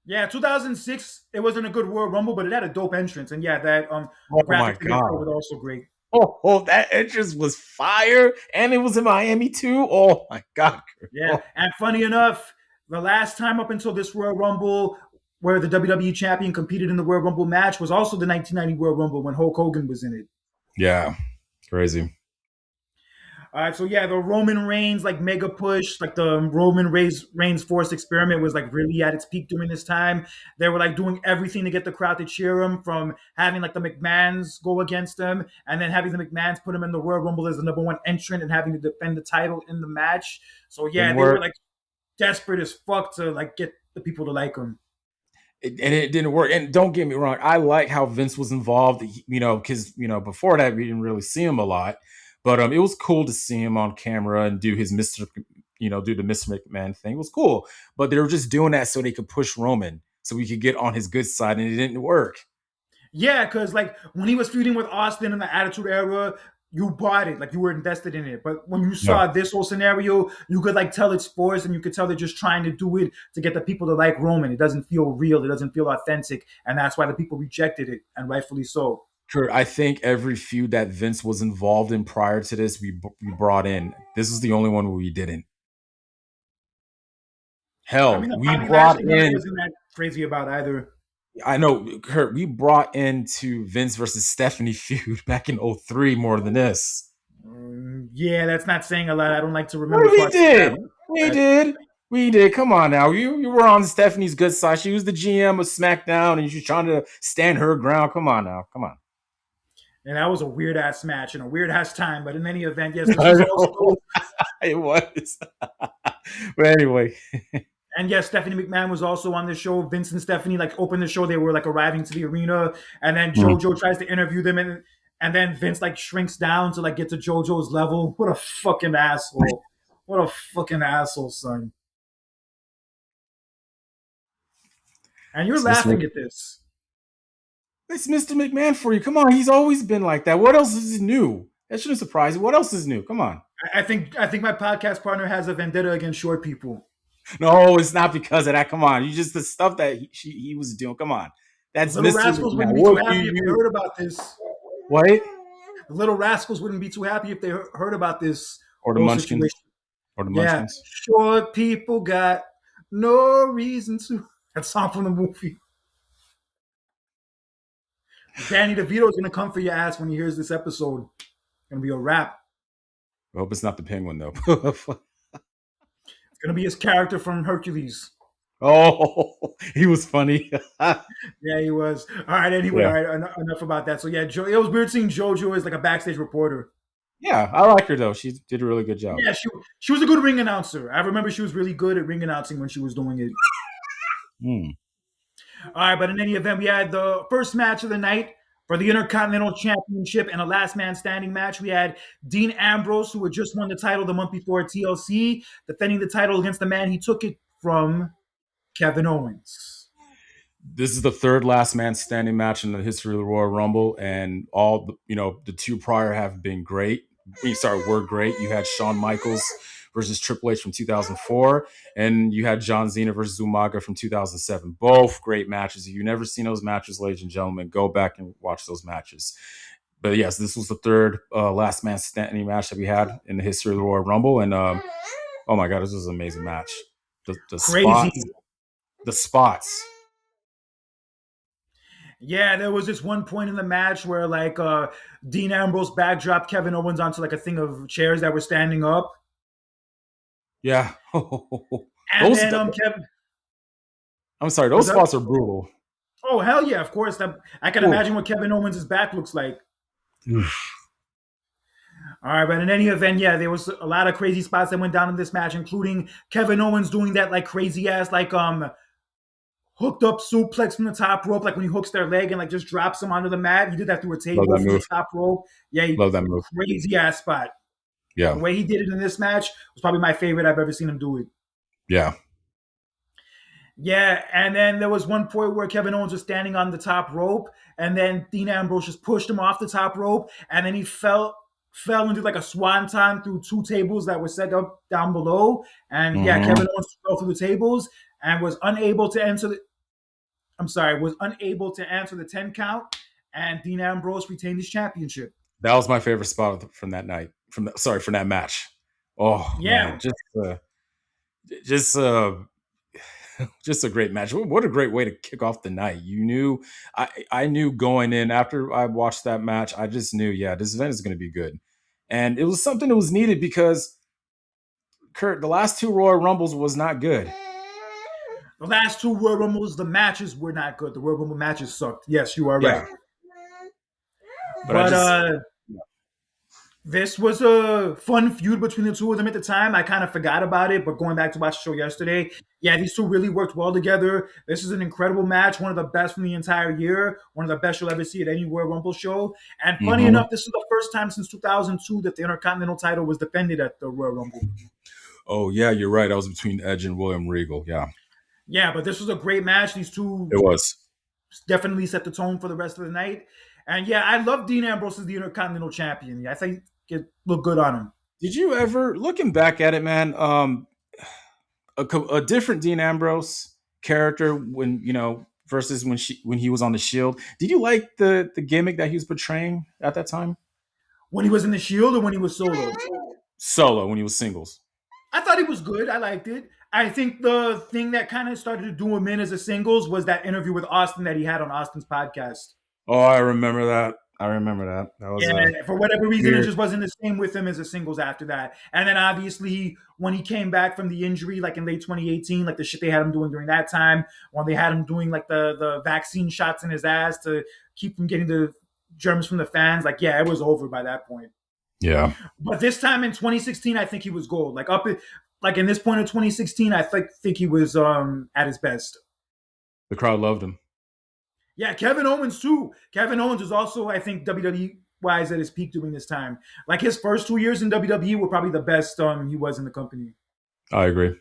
Yeah, 2006. It wasn't a good Royal Rumble, but it had a dope entrance, and yeah, that Oh my graphic God. was also great. Oh, that entrance was fire, and it was in Miami too. Oh my God. Yeah, and funny enough, the last time up until this Royal Rumble where the WWE champion competed in the Royal Rumble match was also the 1990 Royal Rumble when Hulk Hogan was in it. Yeah, crazy. All right, so yeah, the Roman Reigns like mega push, like the Roman Reigns Force experiment was like really at its peak during this time. They were like doing everything to get the crowd to cheer him, from having like the McMahons go against him, and then having the McMahons put him in the Royal Rumble as the number one entrant and having to defend the title in the match. So yeah, they were like desperate as fuck to like get the people to like him. And it didn't work. And don't get me wrong, I like how Vince was involved, because before that we didn't really see him a lot. But it was cool to see him on camera and do his do the Mr. McMahon thing. It was cool. But they were just doing that so they could push Roman, so we could get on his good side, and it didn't work. Yeah, because like when he was feuding with Austin in the Attitude Era, you bought it, like you were invested in it. But when you saw this whole scenario, you could like tell it's forced, and you could tell they're just trying to do it to get the people to like Roman. It doesn't feel real. It doesn't feel authentic. And that's why the people rejected it, and rightfully so. Sure, I think every feud that Vince was involved in prior to this, we brought in. This is the only one where we didn't. Hell, we brought in. Wasn't that crazy about either? I know, Kurt. We brought into Vince versus Stephanie feud back in 2003 more than this. Yeah, that's not saying a lot. I don't like to remember. We did. We did. Come on now. You were on Stephanie's good side. She was the GM of SmackDown, and you're trying to stand her ground. Come on now. Come on. And that was a weird ass match and a weird ass time. But in any event, yes, this was also it was. But anyway. And yes, Stephanie McMahon was also on the show. Vince and Stephanie like opened the show. They were like arriving to the arena, and then JoJo tries to interview them, and then Vince like shrinks down to like get to JoJo's level. What a fucking asshole! What a fucking asshole, son! And you're laughing at this. It's Mr. McMahon for you. Come on, he's always been like that. What else is new? That shouldn't surprise you. What else is new? Come on. I think my podcast partner has a vendetta against short people. No, it's not because of that. Come on, you just the stuff that he was doing. Come on, that's Little Rascals wouldn't be too happy if they heard about this. What? The Little Rascals wouldn't be too happy if they heard about this. Or the Munchkins. Situation. Or the Munchkins. Yeah, short people got no reason to. That song from the movie. Danny DeVito is gonna come for your ass when he hears this episode. It's gonna be a wrap. I hope it's not the Penguin though. It's gonna be his character from Hercules. Oh, he was funny. Yeah, he was. All right, anyway, all Yeah. right, enough about that. So yeah, it was weird seeing JoJo as like a backstage reporter. Yeah, I like her though. She did a really good job. Yeah, she was a good ring announcer. I remember she was really good at ring announcing when she was doing it. Mm. All right, but in any event, we had the first match of the night for the Intercontinental Championship and a last man standing match. We had Dean Ambrose, who had just won the title the month before at TLC, defending the title against the man he took it from, Kevin Owens. This is the third last man standing match in the history of the Royal Rumble, and all the two prior have been great. Were great. You had Shawn Michaels versus Triple H from 2004, and you had John Cena versus Umaga from 2007. Both great matches. If you've never seen those matches, ladies and gentlemen, go back and watch those matches. But yes, this was the third last man standing match that we had in the history of the Royal Rumble, and oh my god, this was an amazing match. The Crazy. spots, the spots. Yeah, there was this one point in the match where like Dean Ambrose backdropped Kevin Owens onto like a thing of chairs that were standing up. Yeah. And those then Kevin I'm sorry, was those that? spots are brutal. Oh hell yeah, of course. I can Ooh. imagine what Kevin Owens' back looks like. All right, but in any event, yeah, there was a lot of crazy spots that went down in this match, including Kevin Owens doing that like crazy ass like hooked up suplex from the top rope, like when he hooks their leg and like just drops them onto the mat. He did that through a Love table that from the move. top rope. Yeah, Love that move. crazy ass spot. The Yeah. way he did it in this match was probably my favorite I've ever seen him do it. Yeah. Yeah, and then there was one point where Kevin Owens was standing on the top rope, and then Dean Ambrose just pushed him off the top rope, and then he fell into like a swanton through two tables that were set up down below. And yeah, Mm-hmm. Kevin Owens fell through the tables and was unable to enter the was unable to answer the 10 count, and Dean Ambrose retained his championship. That was my favorite spot from that night. From that match. Oh man, Yeah, just just a great match. What a great way to kick off the night. You knew I knew going in after I watched that match, I just knew, yeah, this event is going to be good. And it was something that was needed because Kurt, the last two Royal Rumbles was not good. the last two Royal Rumbles, the matches were not good. The Royal Rumble matches sucked. Yes, you are right. Yeah. But I But just this was a fun feud between the two of them at the time. I kind of forgot about it, but going back to watch the show yesterday, yeah, these two really worked well together. This is an incredible match, one of the best from the entire year, one of the best you'll ever see at any Royal Rumble show. And funny Mhm. enough, this is the first time since 2002 that the Intercontinental title was defended at the Royal Rumble. Oh yeah, you're right. I was between Edge and William Regal. Yeah, Yeah, but this was a great match. These two it was. definitely set the tone for the rest of the night. And yeah, I love Dean Ambrose as the Intercontinental Champion. I think it looked good on him. Did you ever, looking back at it, man? A different Dean Ambrose character versus when he was on the Shield. Did you like the gimmick that he was portraying at that time? When he was in the Shield or when he was solo? Solo, when he was singles. I thought he was good. I liked it. I think the thing that kind of started to do him in as a singles was that interview with Austin that he had on Austin's podcast. Oh, I remember that. I remember that. That was Yeah, for whatever reason, it weird. just wasn't the same with him as a singles after that. And then obviously, when he came back from the injury, like in late 2018, like the shit they had him doing during that time, when they had him doing like the vaccine shots in his ass to keep from getting the germs from the fans, like yeah, it was over by that point. Yeah, But this time in 2016, I think he was gold. Like in this point of 2016, I think he was at his best. the crowd loved him. Yeah, Kevin Owens too. Kevin Owens was also, I think, WWE wise at his peak during this time. Like his first 2 years in WWE were probably the best he was in the company. I agree.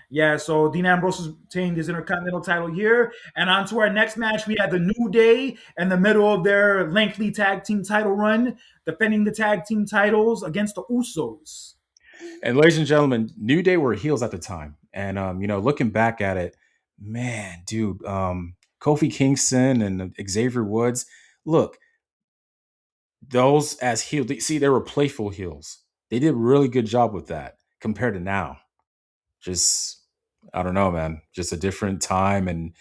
Yeah, so Dean Ambrose obtained his Intercontinental title here. And on to our next match, we had the New Day in the middle of their lengthy tag team title run, defending the tag team titles against the Usos. And ladies and gentlemen, New Day were heels at the time, and looking back at it, man, dude, Kofi Kingston and Xavier Woods, look, those as heels. See, they were playful heels. They did a really good job with that compared to now. Just, I don't know, man. Just a different time and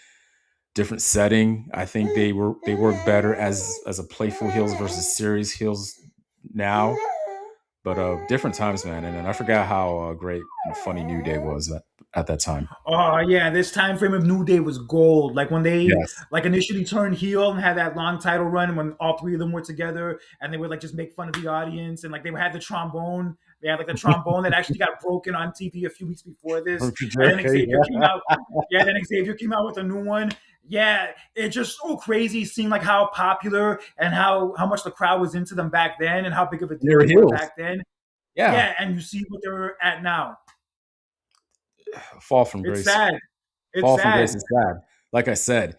different setting. I think they work better as a playful heels versus serious heels now. But different times, man. And I forgot how great and funny New Day was at that time. Oh yeah, this time frame of New Day was gold. Like when they Yes. like initially turned heel and had that long title run when all three of them were together and they would like just make fun of the audience and like they had the trombone. They had like the trombone that actually got broken on TV a few weeks before this. And then Okay, Xavier came out. Yeah, then Xavier came out with a new one. Yeah, it's just so crazy seeing like how popular and how much the crowd was into them back then and how big of a deal they're they were heels. back then. Yeah, Yeah, and you see what they're at now. fall from It's grace. sad. It's Fall from grace sad. is sad. Like I said,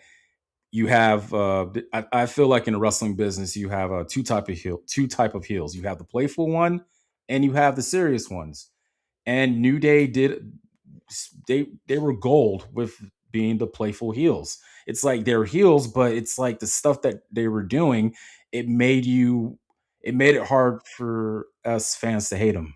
you have. I feel like in the wrestling business, you have two type of heels. You have the playful one, and you have the serious ones. And New Day did. They were gold with being the playful heels. It's like they're heels, but it's like the stuff that they were doing. It made you. It made it hard for us fans to hate them.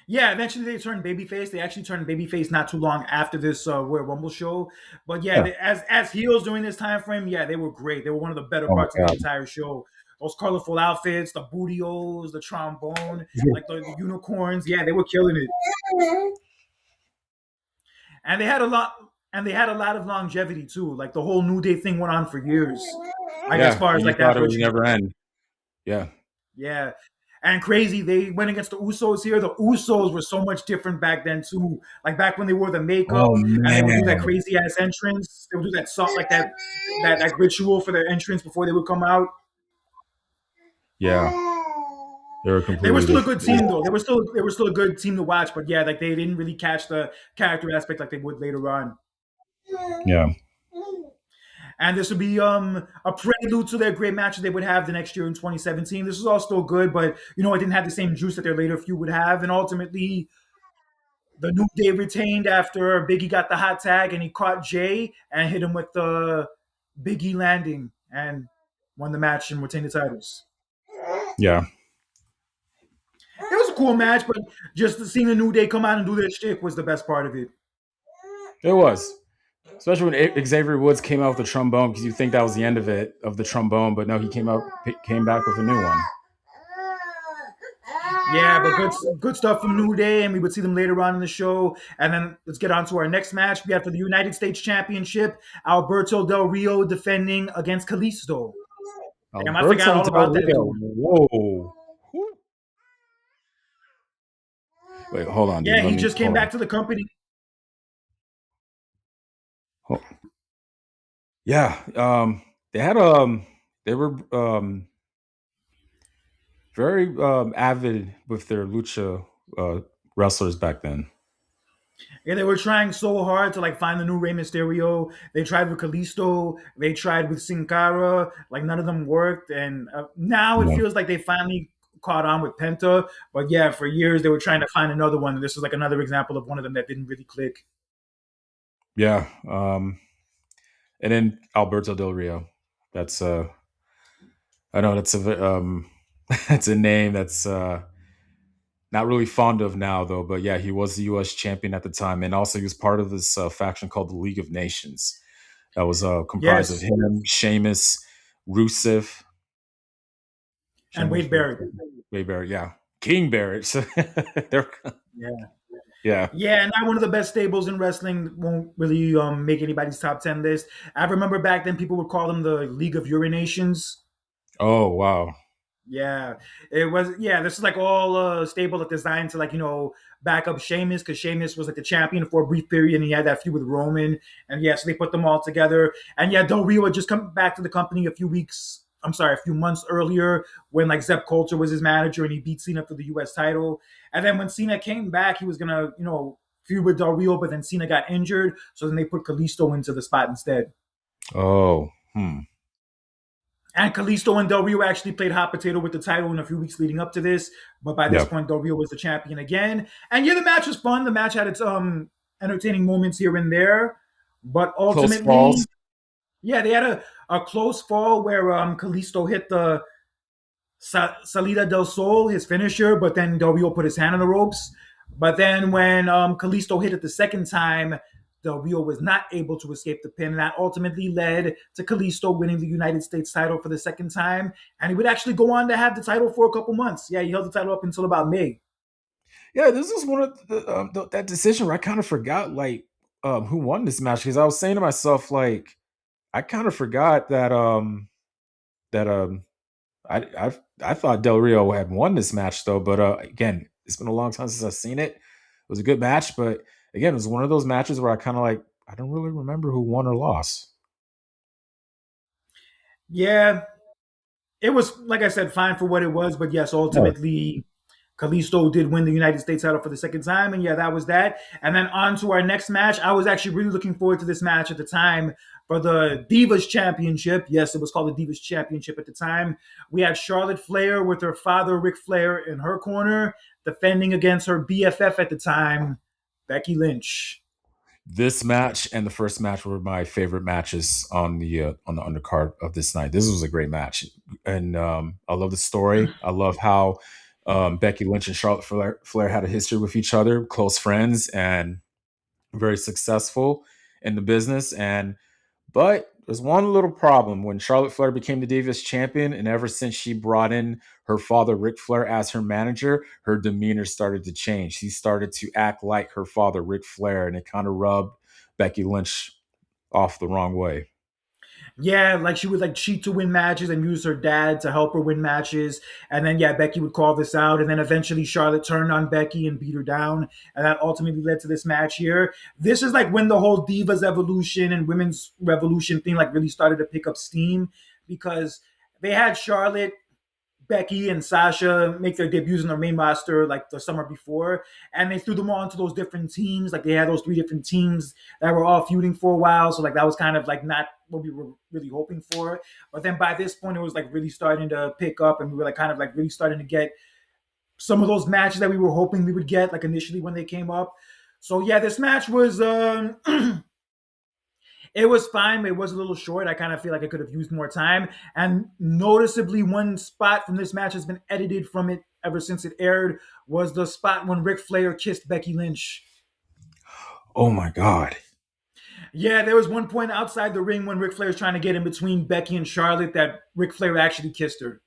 Yeah, eventually they turned babyface. They actually turned babyface not too long after this Royal Rumble show. But yeah, Yeah. they, as heels during this time frame, yeah, they were great. They were one of the better Oh my parts of the god. entire show. Those colorful outfits, the bootios, the trombone, like the unicorns. Yeah, they were killing it, and they had a lot. And they had a lot of longevity too. Like the whole New Day thing went on for years. Like as Yeah, far as you like thought that it would ritual. never end. Yeah. Yeah. And crazy, they went against the Usos here. The Usos were so much different back then too. Like back when they wore the makeup Oh and they would do that man. crazy ass entrance. They would do that salt like that ritual for their entrance before they would come out. Yeah, they were They were completely still a different. good team though. They were still a good team to watch. But yeah, like they didn't really catch the character aspect like they would later on. Yeah. And this would be a prelude to their great matches they would have the next year in 2017. This is all still good, but it didn't have the same juice that their later feud would have. And ultimately, the New Day retained after Biggie got the hot tag and he caught Jay and hit him with the Biggie landing and won the match and retained the titles. Yeah. It was a cool match, but just seeing the New Day come out and do their shtick was the best part of it. It was. Especially when Xavier Woods came out with the trombone, because you think that was the end of it, of the trombone, but no, he came back with a new one. Yeah, but good stuff from New Day, and we would see them later on in the show. And then let's get on to our next match. We have for the United States Championship, Alberto Del Rio defending against Kalisto. Damn, I forgot Alberto all Del about that Rio. dude. Whoa. Wait, hold on, dude. Yeah, Let he me just came hold back to the company. on. Yeah. They had they were very avid with their lucha wrestlers back then. Yeah, they were trying so hard to like find the new Rey Mysterio. They tried with Kalisto. They tried with Sin Cara. Like none of them worked. And now it Yeah. feels like they finally caught on with Penta. But yeah, for years they were trying to find another one. This is like another example of one of them that didn't really click. Yeah. And then Alberto Del Rio. That's I know that's that's a name that's not really fond of now though, but yeah, he was the US champion at the time, and also he was part of this faction called the League of Nations that was comprised of Yes, him, Sheamus, Rusev, and Sheamus, Wade Barrett. Ray Barrett, yeah, King Barrett. So they're- Yeah, yeah. yeah, not one of the best stables in wrestling. Won't really make anybody's top 10 list. I remember back then people would call them the League of Urinations. Oh wow. Yeah, it was. Yeah, this is like all stable that designed to like back up Sheamus because Sheamus was like the champion for a brief period and he had that feud with Roman and yeah, so they put them all together and yeah, Del Rio had just come back to the company a few weeks. I'm sorry, a few months earlier when like Zeb Coulter was his manager and he beat Cena for the U.S. title. And then when Cena came back, he was gonna feud with Del Rio, but then Cena got injured, so then they put Kalisto into the spot instead. Oh. Hmm. And Kalisto and Del Rio actually played hot potato with the title in a few weeks leading up to this. But by this Yeah. point, Del Rio was the champion again. And yeah, the match was fun. The match had its entertaining moments here and there. But Close ultimately, falls. yeah, they had a close fall where Kalisto hit the Salida del Sol, his finisher, but then Del Rio put his hand on the ropes. But then when Kalisto hit it the second time, Del Rio was not able to escape the pin. And that ultimately led to Kalisto winning the United States title for the second time. And he would actually go on to have the title for a couple months. Yeah, he held the title up until about May. Yeah, this is one of that decision where I kind of forgot like who won this match because I was saying to myself like I kind of forgot that I thought Del Rio had won this match though, but again, it's been a long time since I've seen it. It was a good match, but again, it was one of those matches where I kind of like I don't really remember who won or lost. Yeah, it was like I said, fine for what it was, but yes, Yeah. ultimately Kalisto did win the United States title for the second time, and yeah, that was that. And then on to our next match. I was actually really looking forward to this match at the time for the Divas Championship. Yes, it was called the Divas Championship at the time. We had Charlotte Flair with her father, Ric Flair, in her corner, defending against her BFF at the time, Becky Lynch. This match and the first match were my favorite matches on the undercard of this night. This was a great match, and I love the story. I love how Becky Lynch and Flair had a history with each other, close friends, and very successful in the business. And but there's one little problem when Charlotte Flair became the Divas champion, and ever since she brought in her father Ric Flair as her manager, her demeanor started to change. She started to act like her father Ric Flair, and it kind of rubbed Becky Lynch off the wrong way. Yeah, like she would like cheat to win matches and use her dad to help her win matches. And then yeah, Becky would call this out. And then eventually Charlotte turned on Becky and beat her down. And that ultimately led to this match here. This is like when the whole Divas evolution and women's revolution thing like really started to pick up steam because they had Charlotte, Becky and Sasha make their debuts in their main roster like the summer before, and they threw them all into those different teams. Like they had those three different teams that were all feuding for a while. So like that was kind of like not what we were really hoping for. But then by this point, it was like really starting to pick up, and we were like kind of like really starting to get some of those matches that we were hoping we would get like initially when they came up. So yeah, this match was it was fine, but it was a little short. I kind of feel like I could have used more time. And noticeably, one spot from this match has been edited from it ever since it aired was the spot when Ric Flair kissed Becky Lynch. Oh my god. Yeah, there was one point outside the ring when Ric Flair's trying to get in between Becky and Charlotte that Ric Flair actually kissed her.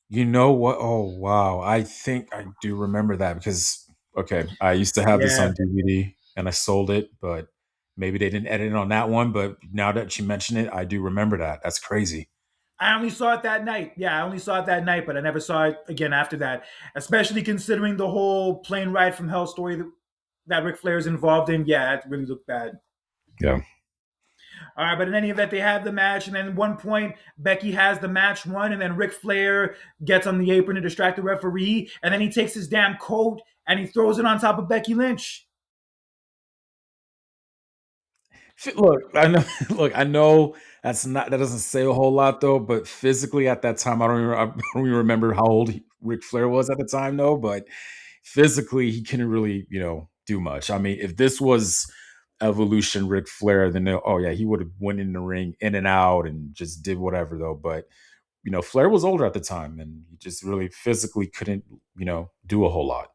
You know what? Oh wow. I think I do remember that because okay, I used to have this Yeah, on DVD and I sold it, but maybe they didn't edit it on that one. But now that you mention it, I do remember that. That's crazy. I only saw it that night. Yeah, I only saw it that night, but I never saw it again after that. Especially considering the whole plane ride from hell story that Ric Flair is involved in. Yeah, it really looked bad. Yeah. All right, but in any event, they have the match, and then at one point, Becky has the match won, and then Ric Flair gets on the apron to distract the referee, and then he takes his damn coat and he throws it on top of Becky Lynch. Look, I know. Look, I know that doesn't say a whole lot though. But physically, at that time, I don't even remember how old Ric Flair was at the time, though. But physically, he couldn't really, do much. I mean, if this was Evolution Ric Flair, then oh yeah, he would have went in the ring, in and out, and just did whatever though. But Flair was older at the time, and he just really physically couldn't, do a whole lot.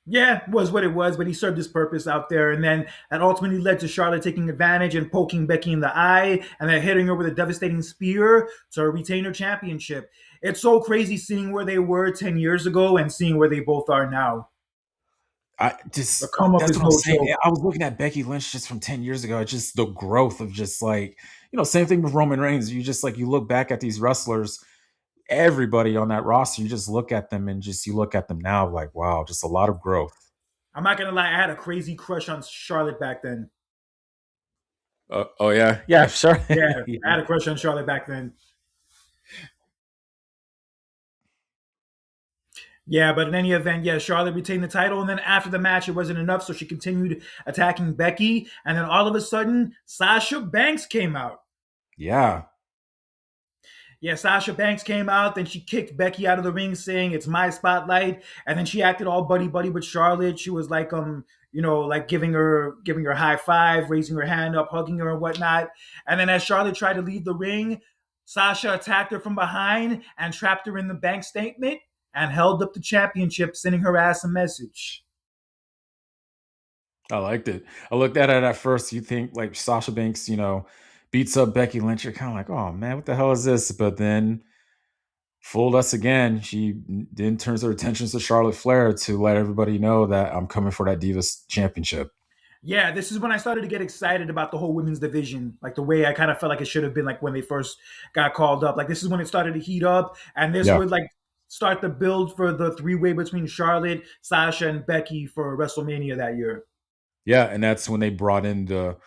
Yeah, was what it was, but he served his purpose out there, and then that ultimately led to Charlotte taking advantage and poking Becky in the eye, and then hitting her with a devastating spear to retain her championship. It's so crazy seeing where they were 10 years ago and seeing where they both are now. I The just come up that's is what I'm no saying. joke. I was looking at Becky Lynch just from 10 years ago. It's just the growth of just like, same thing with Roman Reigns. You just like you look back at these wrestlers, everybody on that roster, you just look at them and just you look at them now like, wow, just a lot of growth. I'm not gonna lie, I had a crazy crush on Charlotte back then. Oh yeah. Yeah, sure. Yeah, I Yeah. had a crush on Charlotte back then. Yeah, but in any event, yeah, Charlotte retained the title, and then after the match, it wasn't enough, so she continued attacking Becky, and then all of a sudden, Sasha Banks came out. Yeah. Yeah, Sasha Banks came out, then she kicked Becky out of the ring, saying it's my spotlight, and then she acted all buddy buddy with Charlotte. She was like, like giving her high five, raising her hand up, hugging her and whatnot. And then as Charlotte tried to leave the ring, Sasha attacked her from behind and trapped her in the bank statement and held up the championship, sending her ass a message. I liked it. I looked at it at first. You think like Sasha Banks, beats up Becky Lynch. You're kind of like, oh man, what the hell is this? But then fooled us again. She then turns her attentions to Charlotte Flair to let everybody know that I'm coming for that Divas Championship. Yeah, this is when I started to get excited about the whole women's division, like the way I kind of felt like it should have been, like when they first got called up. Like this is when it started to heat up, and this Yeah. would like start the build for the three-way between Charlotte, Sasha, and Becky for WrestleMania that year. Yeah, and that's when they brought in the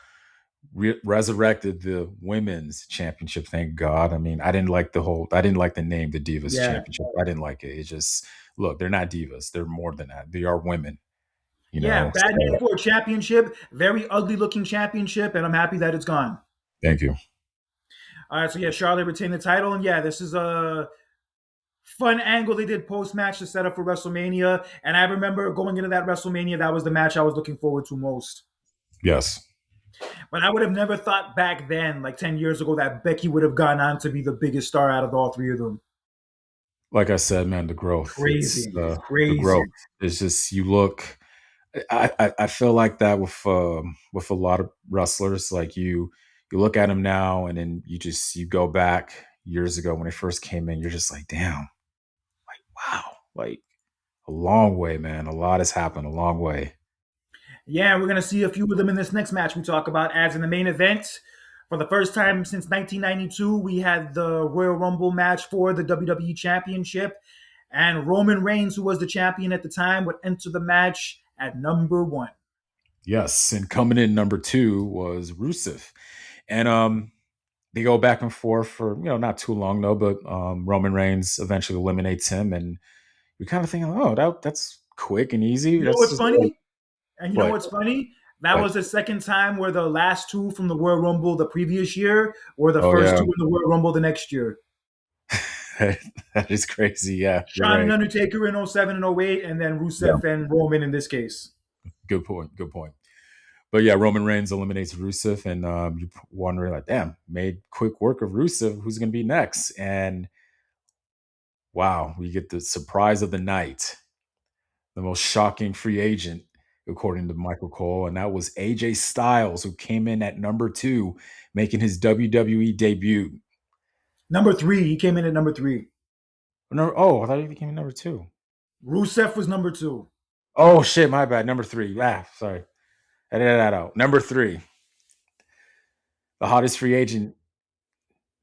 resurrected the women's championship. Thank God. I mean, I didn't like the name, the Divas Yeah, Championship. I didn't like it. It's just look, they're not divas. They're more than that. They are women. You yeah, know. bad name So for a championship, very ugly looking championship, and I'm happy that it's gone. thank you. All right, so yeah, Charlotte retained the title, and yeah, this is a fun angle they did post match to set up for WrestleMania. And I remember going into that WrestleMania, that was the match I was looking forward to most. Yes. But I would have never thought back then, like 10 years ago, that Becky would have gone on to be the biggest star out of all three of them. Like I said, man, the growth. It's Crazy, the crazy. growth. It's just you look. I feel like that with a lot of wrestlers. Like you look at them now, and then you go back years ago when they first came in. You're just like, damn, like wow, like a long way, man. A lot has happened. A long way. Yeah, we're going to see a few of them in this next match we talk about. As in the main event, for the first time since 1992, we had the Royal Rumble match for the WWE Championship. And Roman Reigns, who was the champion at the time, would enter the match at number one. Yes, and coming in number two was Rusev, and they go back and forth for not too long though, but Roman Reigns eventually eliminates him, and you're kind of thinking, oh, that's quick and easy. You know That's what's just like funny? And you know what what's funny? That what was the second time where the last two from the Royal Rumble the previous year were the oh first yeah. two in the Royal Rumble the next year. That is crazy. Yeah, you're Shawn and right. Undertaker in '07 and '08, and then Yeah, Rusev and Roman in this case. good point. Good point. But yeah, Roman Reigns eliminates Rusev, and you're wondering like, damn, made quick work of Rusev. Who's going to be next? And wow, we get the surprise of the night, the most shocking free agent, according to Michael Cole, and that was AJ Styles, who came in at number two, making his WWE debut. Number three, he came in at number three. No, oh, I thought he came in number two. Rusev was number two. Oh shit, my bad. Number three. Ah, sorry. Edit that out. Number three, the hottest free agent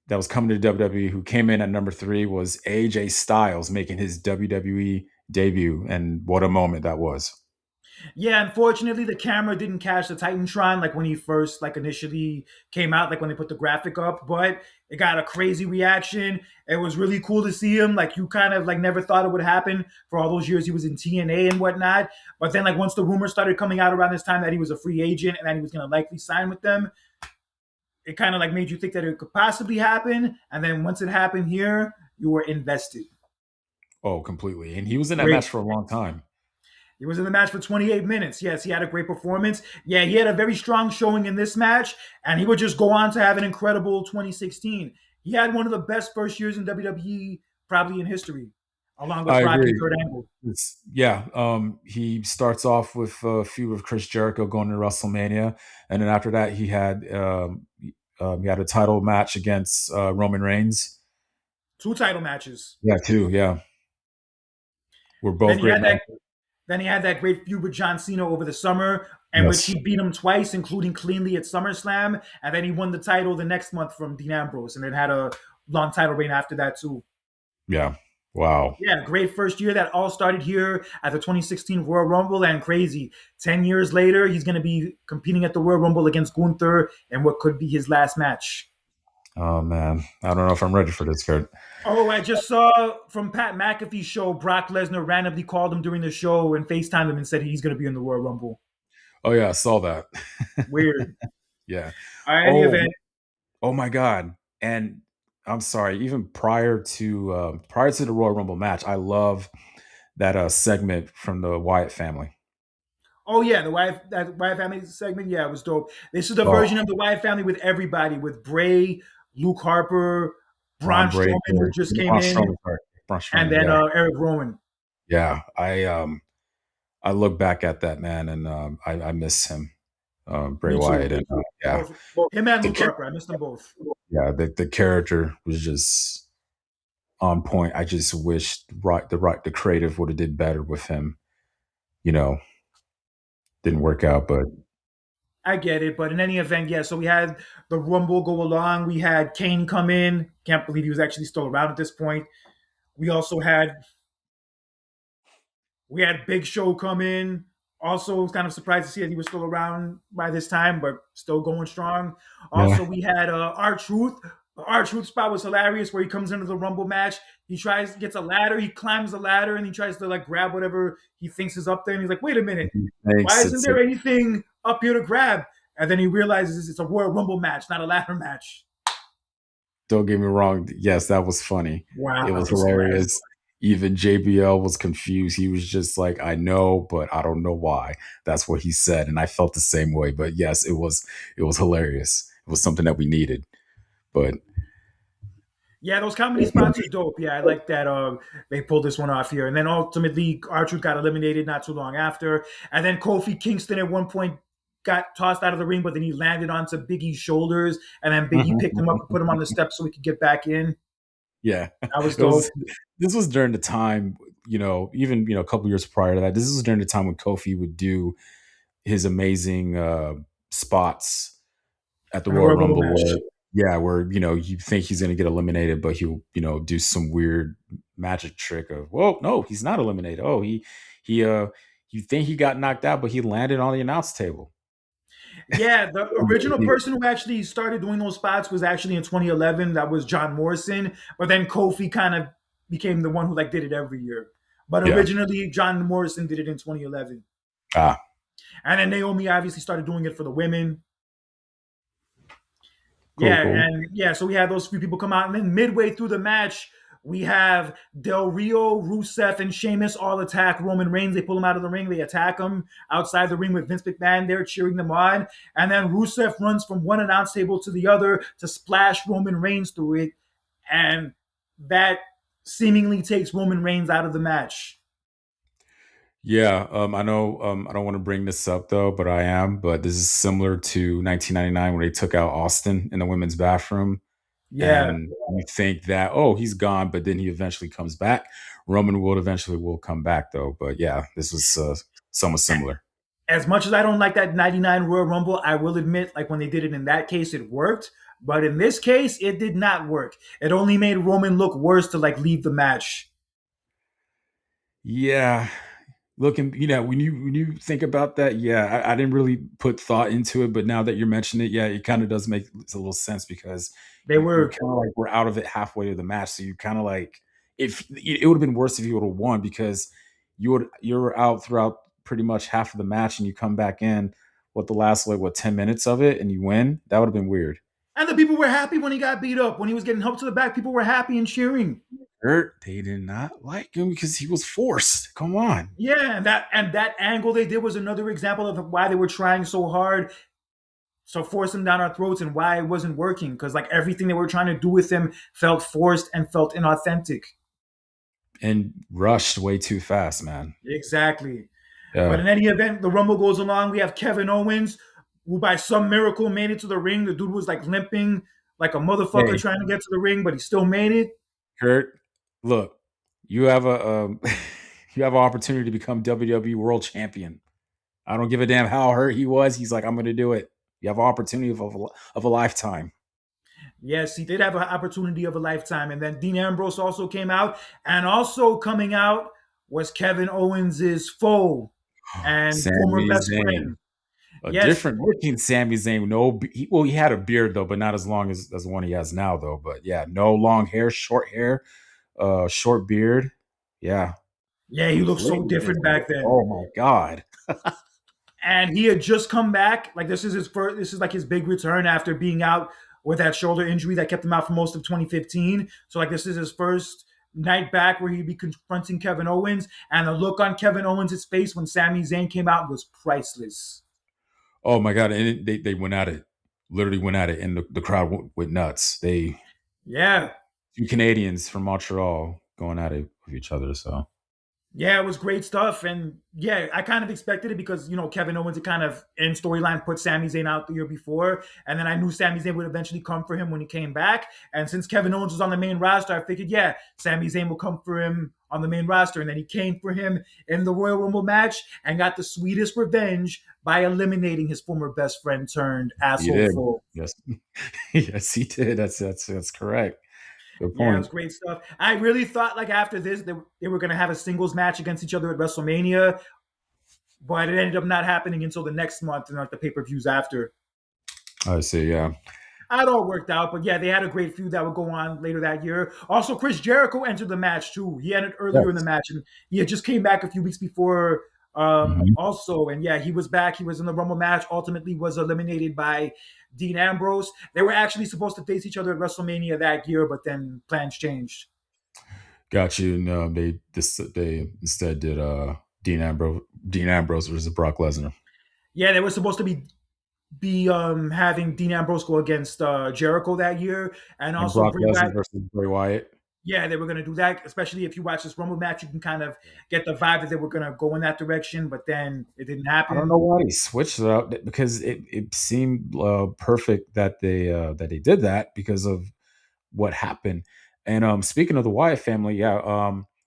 that was coming to WWE, who came in at number three, was AJ Styles, making his WWE debut. And what a moment that was. Yeah, unfortunately, the camera didn't catch the Titantron like when he first like initially came out, like when they put the graphic up. But it got a crazy reaction. It was really cool to see him. Like you kind of like never thought it would happen for all those years he was in TNA and whatnot. But then like once the rumors started coming out around this time that he was a free agent and that he was going to likely sign with them, it kind of like made you think that it could possibly happen. And then once it happened here, you were invested. Oh, completely. And he was in that Great. match for a long time. He was in the match for 28 minutes. Yes, he had a great performance. Yeah, he had a very strong showing in this match, and he would just go on to have an incredible 2016. He had one of the best first years in WWE probably in history, along with I Rocky agree. Kurt Angle. Yeah, he starts off with a feud with Chris Jericho going to WrestleMania, and then after that he had a title match against Roman Reigns. Two title matches. Yeah, too. Yeah, were Then both he great had that. matches. Then he had that great feud with John Cena over the summer, in which Yes. he beat him twice, including cleanly at SummerSlam, and then he won the title the next month from Dean Ambrose, and then had a long title reign after that too. Yeah. Wow. Yeah, great first year. That all started here at the 2016 Royal Rumble, and crazy. 10 years later, he's going to be competing at the Royal Rumble against Gunther in what could be his last match. Oh man, I don't know if I'm ready for this, Kurt. Oh, I just saw from Pat McAfee's show, Brock Lesnar randomly called him during the show and FaceTimed him and said he's going to be in the Royal Rumble. Oh yeah, I saw that. Weird. Yeah. All right, any Oh, event. oh my God. And I'm sorry, even prior to the Royal Rumble match, I love that segment from the Wyatt family. Oh yeah, that Wyatt family segment. Yeah, it was dope. This is the Oh, version of the Wyatt family with everybody, with Bray, Luke Harper, Braun Braun Breaker, Strowman, who just came Braun in, Strowman, sorry, Braun and Strowman. then Yeah, Eric Rowan. yeah. I look back at that man, and I miss him, Bray Me too. Wyatt, and yeah, Both him and the Luke char- Harper. I missed them both. yeah the character was just on point. I just wish the creative would have did better with him. You know, didn't work out, but I get it, but in any event, yeah. So we had the Rumble go along. We had Kane come in. Can't believe he was actually still around at this point. We also had Big Show come in. Also, was kind of surprised to see that he was still around by this time, but still going strong. yeah. Also, we had R-Truth. The R-Truth spot was hilarious, where he comes into the Rumble match. He gets a ladder. He climbs the ladder, and he tries to like grab whatever he thinks is up there. And he's like, "Wait a minute, why Thanks. isn't there anything up here to grab?" And then he realizes it's a Royal Rumble match, not a ladder match. Don't get me wrong. Yes, that was funny. Wow, It was that was hilarious. hilarious. Even JBL was confused. He was just like, I know, but I don't know why. That's what he said. And I felt the same way. But yes, it was hilarious. It was something that we needed. But Yeah, those comedy spots are dope. Yeah, I like that. They pulled this one off here, and then ultimately, R-Truth got eliminated not too long after, and then Kofi Kingston at one point got tossed out of the ring, but then he landed onto Big E's shoulders, and then Big E picked him up and put him on the steps so he could get back in. yeah, That was it was dope. this was during the time, even a couple years prior to that. This was during the time when Kofi would do his amazing spots at the And a Royal Royal Rumble Rumble match. where where you think he's going to get eliminated, but he'll do some weird magic trick of, whoa, no, he's not eliminated. Oh, he you think he got knocked out, but he landed on the announce table. Yeah, the original person who actually started doing those spots was actually in 2011. That was John Morrison, but then Kofi kind of became the one who like did it every year. But Yeah. originally, John Morrison did it in 2011. Ah, And then Naomi obviously started doing it for the women. cool, Yeah, cool. and yeah, so we had those few people come out, and then midway through the match, we have Del Rio, Rusev, and Sheamus all attack Roman Reigns. They pull him out of the ring. They attack him outside the ring with Vince McMahon there cheering them on. And then Rusev runs from one announce table to the other to splash Roman Reigns through it. And that seemingly takes Roman Reigns out of the match. Yeah, I know. I don't want to bring this up though, but I am. But this is similar to 1999 when they took out Austin in the women's bathroom, Yeah. and you think that, oh, he's gone, but then he eventually comes back. Roman will eventually will come back though. But yeah, this was somewhat similar. As much as I don't like that 99 Royal Rumble, I will admit, like when they did it in that case, it worked. But in this case, it did not work. It only made Roman look worse to like leave the match. Yeah, looking, when you think about that, yeah, I didn't really put thought into it, but now that you're mentioning it, yeah, it kind of does make a little sense because They you were, kind of like were out of it halfway to the match, so you kind of like, if it would have been worse if you would have won because you were out throughout pretty much half of the match and you come back in what the last like what 10 minutes of it and you win. That would have been weird. and the people were happy when he got beat up. When he was getting helped to the back, people were happy and cheering. Hurt, they did not like him because he was forced. Come on. Yeah, and that angle they did was another example of why they were trying so hard to force him down our throats and why it wasn't working. Because like everything they were trying to do with him felt forced and felt inauthentic. And rushed way too fast, man. Exactly. But Yeah. in any event, the Rumble goes along. We have Kevin Owens, who by some miracle made it to the ring. The dude was like limping like a motherfucker Hey, trying to get to the ring, but he still made it. Kurt, look, you have a you have an opportunity to become WWE World Champion. I don't give a damn how hurt he was. He's like, I'm going to do it. You have an opportunity of a lifetime. Yes, he did have an opportunity of a lifetime. And then Dean Ambrose also came out. And also coming out was Kevin Owens' foe and former Sami best Zayn, friend. a Yes, different looking Sami Zayn. No, he had a beard though, but not as long as the one he has now though. But yeah, no long hair, short beard. Yeah, yeah, he looked so completely different different. back then. Oh my god. And he had just come back. Like this is his first. This is like his big return after being out with that shoulder injury that kept him out for most of 2015. So like this is his first night back where he'd be confronting Kevin Owens, and the look on Kevin Owens' face when Sami Zayn came out was priceless. Oh my god, and they went at it, literally went at it, and the crowd went nuts. They Yeah, two Canadians from Montreal going at it with each other. So Yeah, it was great stuff, and yeah, I kind of expected it because Kevin Owens had kind of in storyline put Sami Zayn out the year before, and then I knew Sami Zayn would eventually come for him when he came back. And since Kevin Owens was on the main roster, I figured, yeah, Sami Zayn will come for him on the main roster, and then he came for him in the Royal Rumble match and got the sweetest revenge by eliminating his former best friend turned He asshole did. foe. Yes. Yes, he did. That's correct. Good Yeah, it was point. great stuff. I really thought like after this they were going to have a singles match against each other at WrestleMania, but it ended up not happening until the next month and like the pay-per-views after. I see. Yeah. It all worked out, but yeah, they had a great feud that would go on later that year. Also, Chris Jericho entered the match too. He entered earlier in the Yes. match, and he had just came back a few weeks before. Mhm. Also, and yeah, he was back. He was in the Rumble match. Ultimately, was eliminated by Dean Ambrose. They were actually supposed to face each other at WrestleMania that year, but then plans changed. Got you. No, they instead did Dean Ambrose versus Brock Lesnar. Yeah, they were supposed to be having Dean Ambrose go against Jericho that year, and And also Brock Bray Lesnar Wyatt. versus Bray Wyatt. Yeah, they were going to do that. Especially if you watch this Rumble match, you can kind of get the vibe that they were going to go in that direction, but then it didn't I don't know happen. why they switched it up because it seemed perfect that they did that because of what happened. And speaking of the Wyatt family, yeah,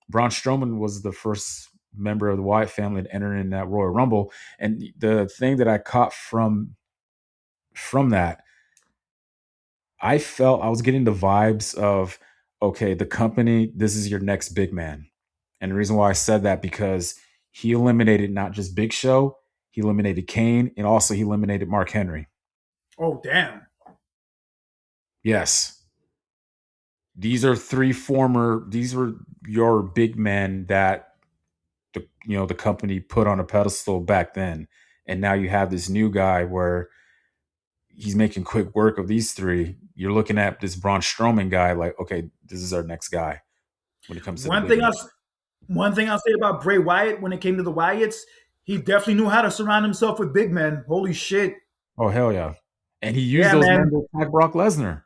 Braun Strowman was the first member of the Wyatt family to enter in that Royal Rumble. And the thing that I caught from that, I felt I was getting the vibes of okay, the company, this is your next big man. And the reason why I said that because he eliminated not just Big Show, he eliminated Kane, and also he eliminated Mark Henry. Oh, damn. Yes, these were your big men that the company put on a pedestal back then, and now you have this new guy where he's making quick work of these three. You're looking at this Braun Strowman guy, like, okay, this is our next guy when it comes to the One big thing man. I'll one thing I'll say about Bray Wyatt when it came to the Wyatts, he definitely knew how to surround himself with big men. Holy shit. Oh hell yeah! And he used Yeah, those man. men to attack Brock Lesnar.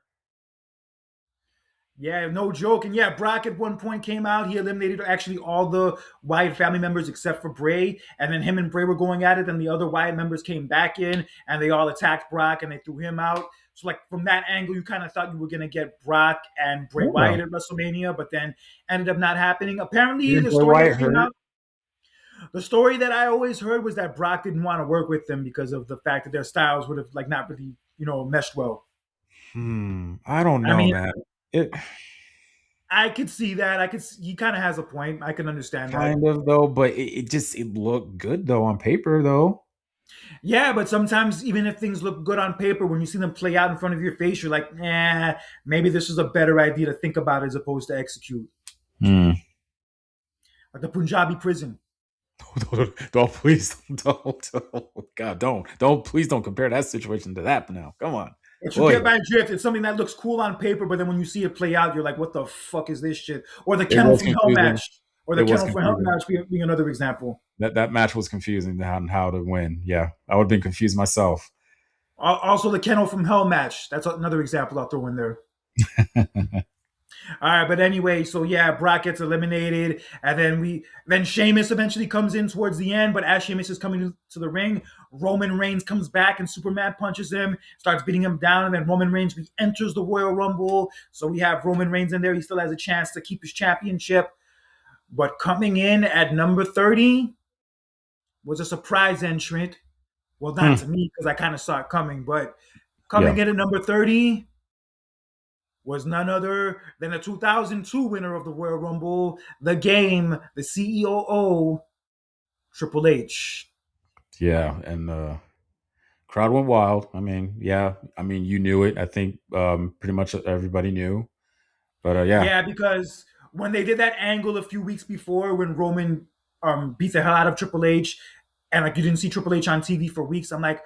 Yeah, no joke. And yeah, Brock at one point came out. He eliminated actually all the Wyatt family members except for Bray. And then him and Bray were going at it. And the other Wyatt members came back in and they all attacked Brock and they threw him out. So, like, from that angle, you kind of thought you were going to get Brock and Bray Yeah, Wyatt at WrestleMania, but then ended up not happening. Apparently, even Bray Wyatt hurt. the story that I always heard was that Brock didn't want to work with them because of the fact that their styles would have, like, not really, meshed well. I don't I know, mean, man. It I could see that. He kind of has a point. I can understand that. kind of though, but it looked good though on paper though. Yeah, but sometimes even if things look good on paper, when you see them play out in front of your face, you're like, nah, maybe this is a better idea to think about as opposed to execute. Hmm. Like the Punjabi prison. Don't please don't, God don't please don't compare that situation to that now. Come on, But you boy. get my drift. It's something that looks cool on paper, but then when you see it play out, you're like, what the fuck is this shit? Or the It Kennel was from Hell confusing. match. Or the It was Kennel from Hell confusing. match being another example. That match was confusing on how to win. Yeah, I would have been confused myself. Also, the Kennel from Hell match. That's another example I'll throw in there. All right, but anyway, so yeah, Brock gets eliminated, and then Sheamus eventually comes in towards the end. But as Sheamus is coming to the ring, Roman Reigns comes back and Superman punches him, starts beating him down, and then Roman Reigns re-enters the Royal Rumble. So we have Roman Reigns in there. He still has a chance to keep his championship. But coming in at number 30 was a surprise entrant. Well, not Hmm. to me because I kind of saw it coming, but Yeah, coming in at number 30 was none other than the 2002 winner of the Royal Rumble, the game, the CEO, Triple H. yeah, and crowd went wild. I mean, yeah, I mean you knew it. I think pretty much everybody knew. But yeah, Yeah, because when they did that angle a few weeks before when Roman beat the hell out of Triple H, and like you didn't see Triple H on TV for weeks, I'm like,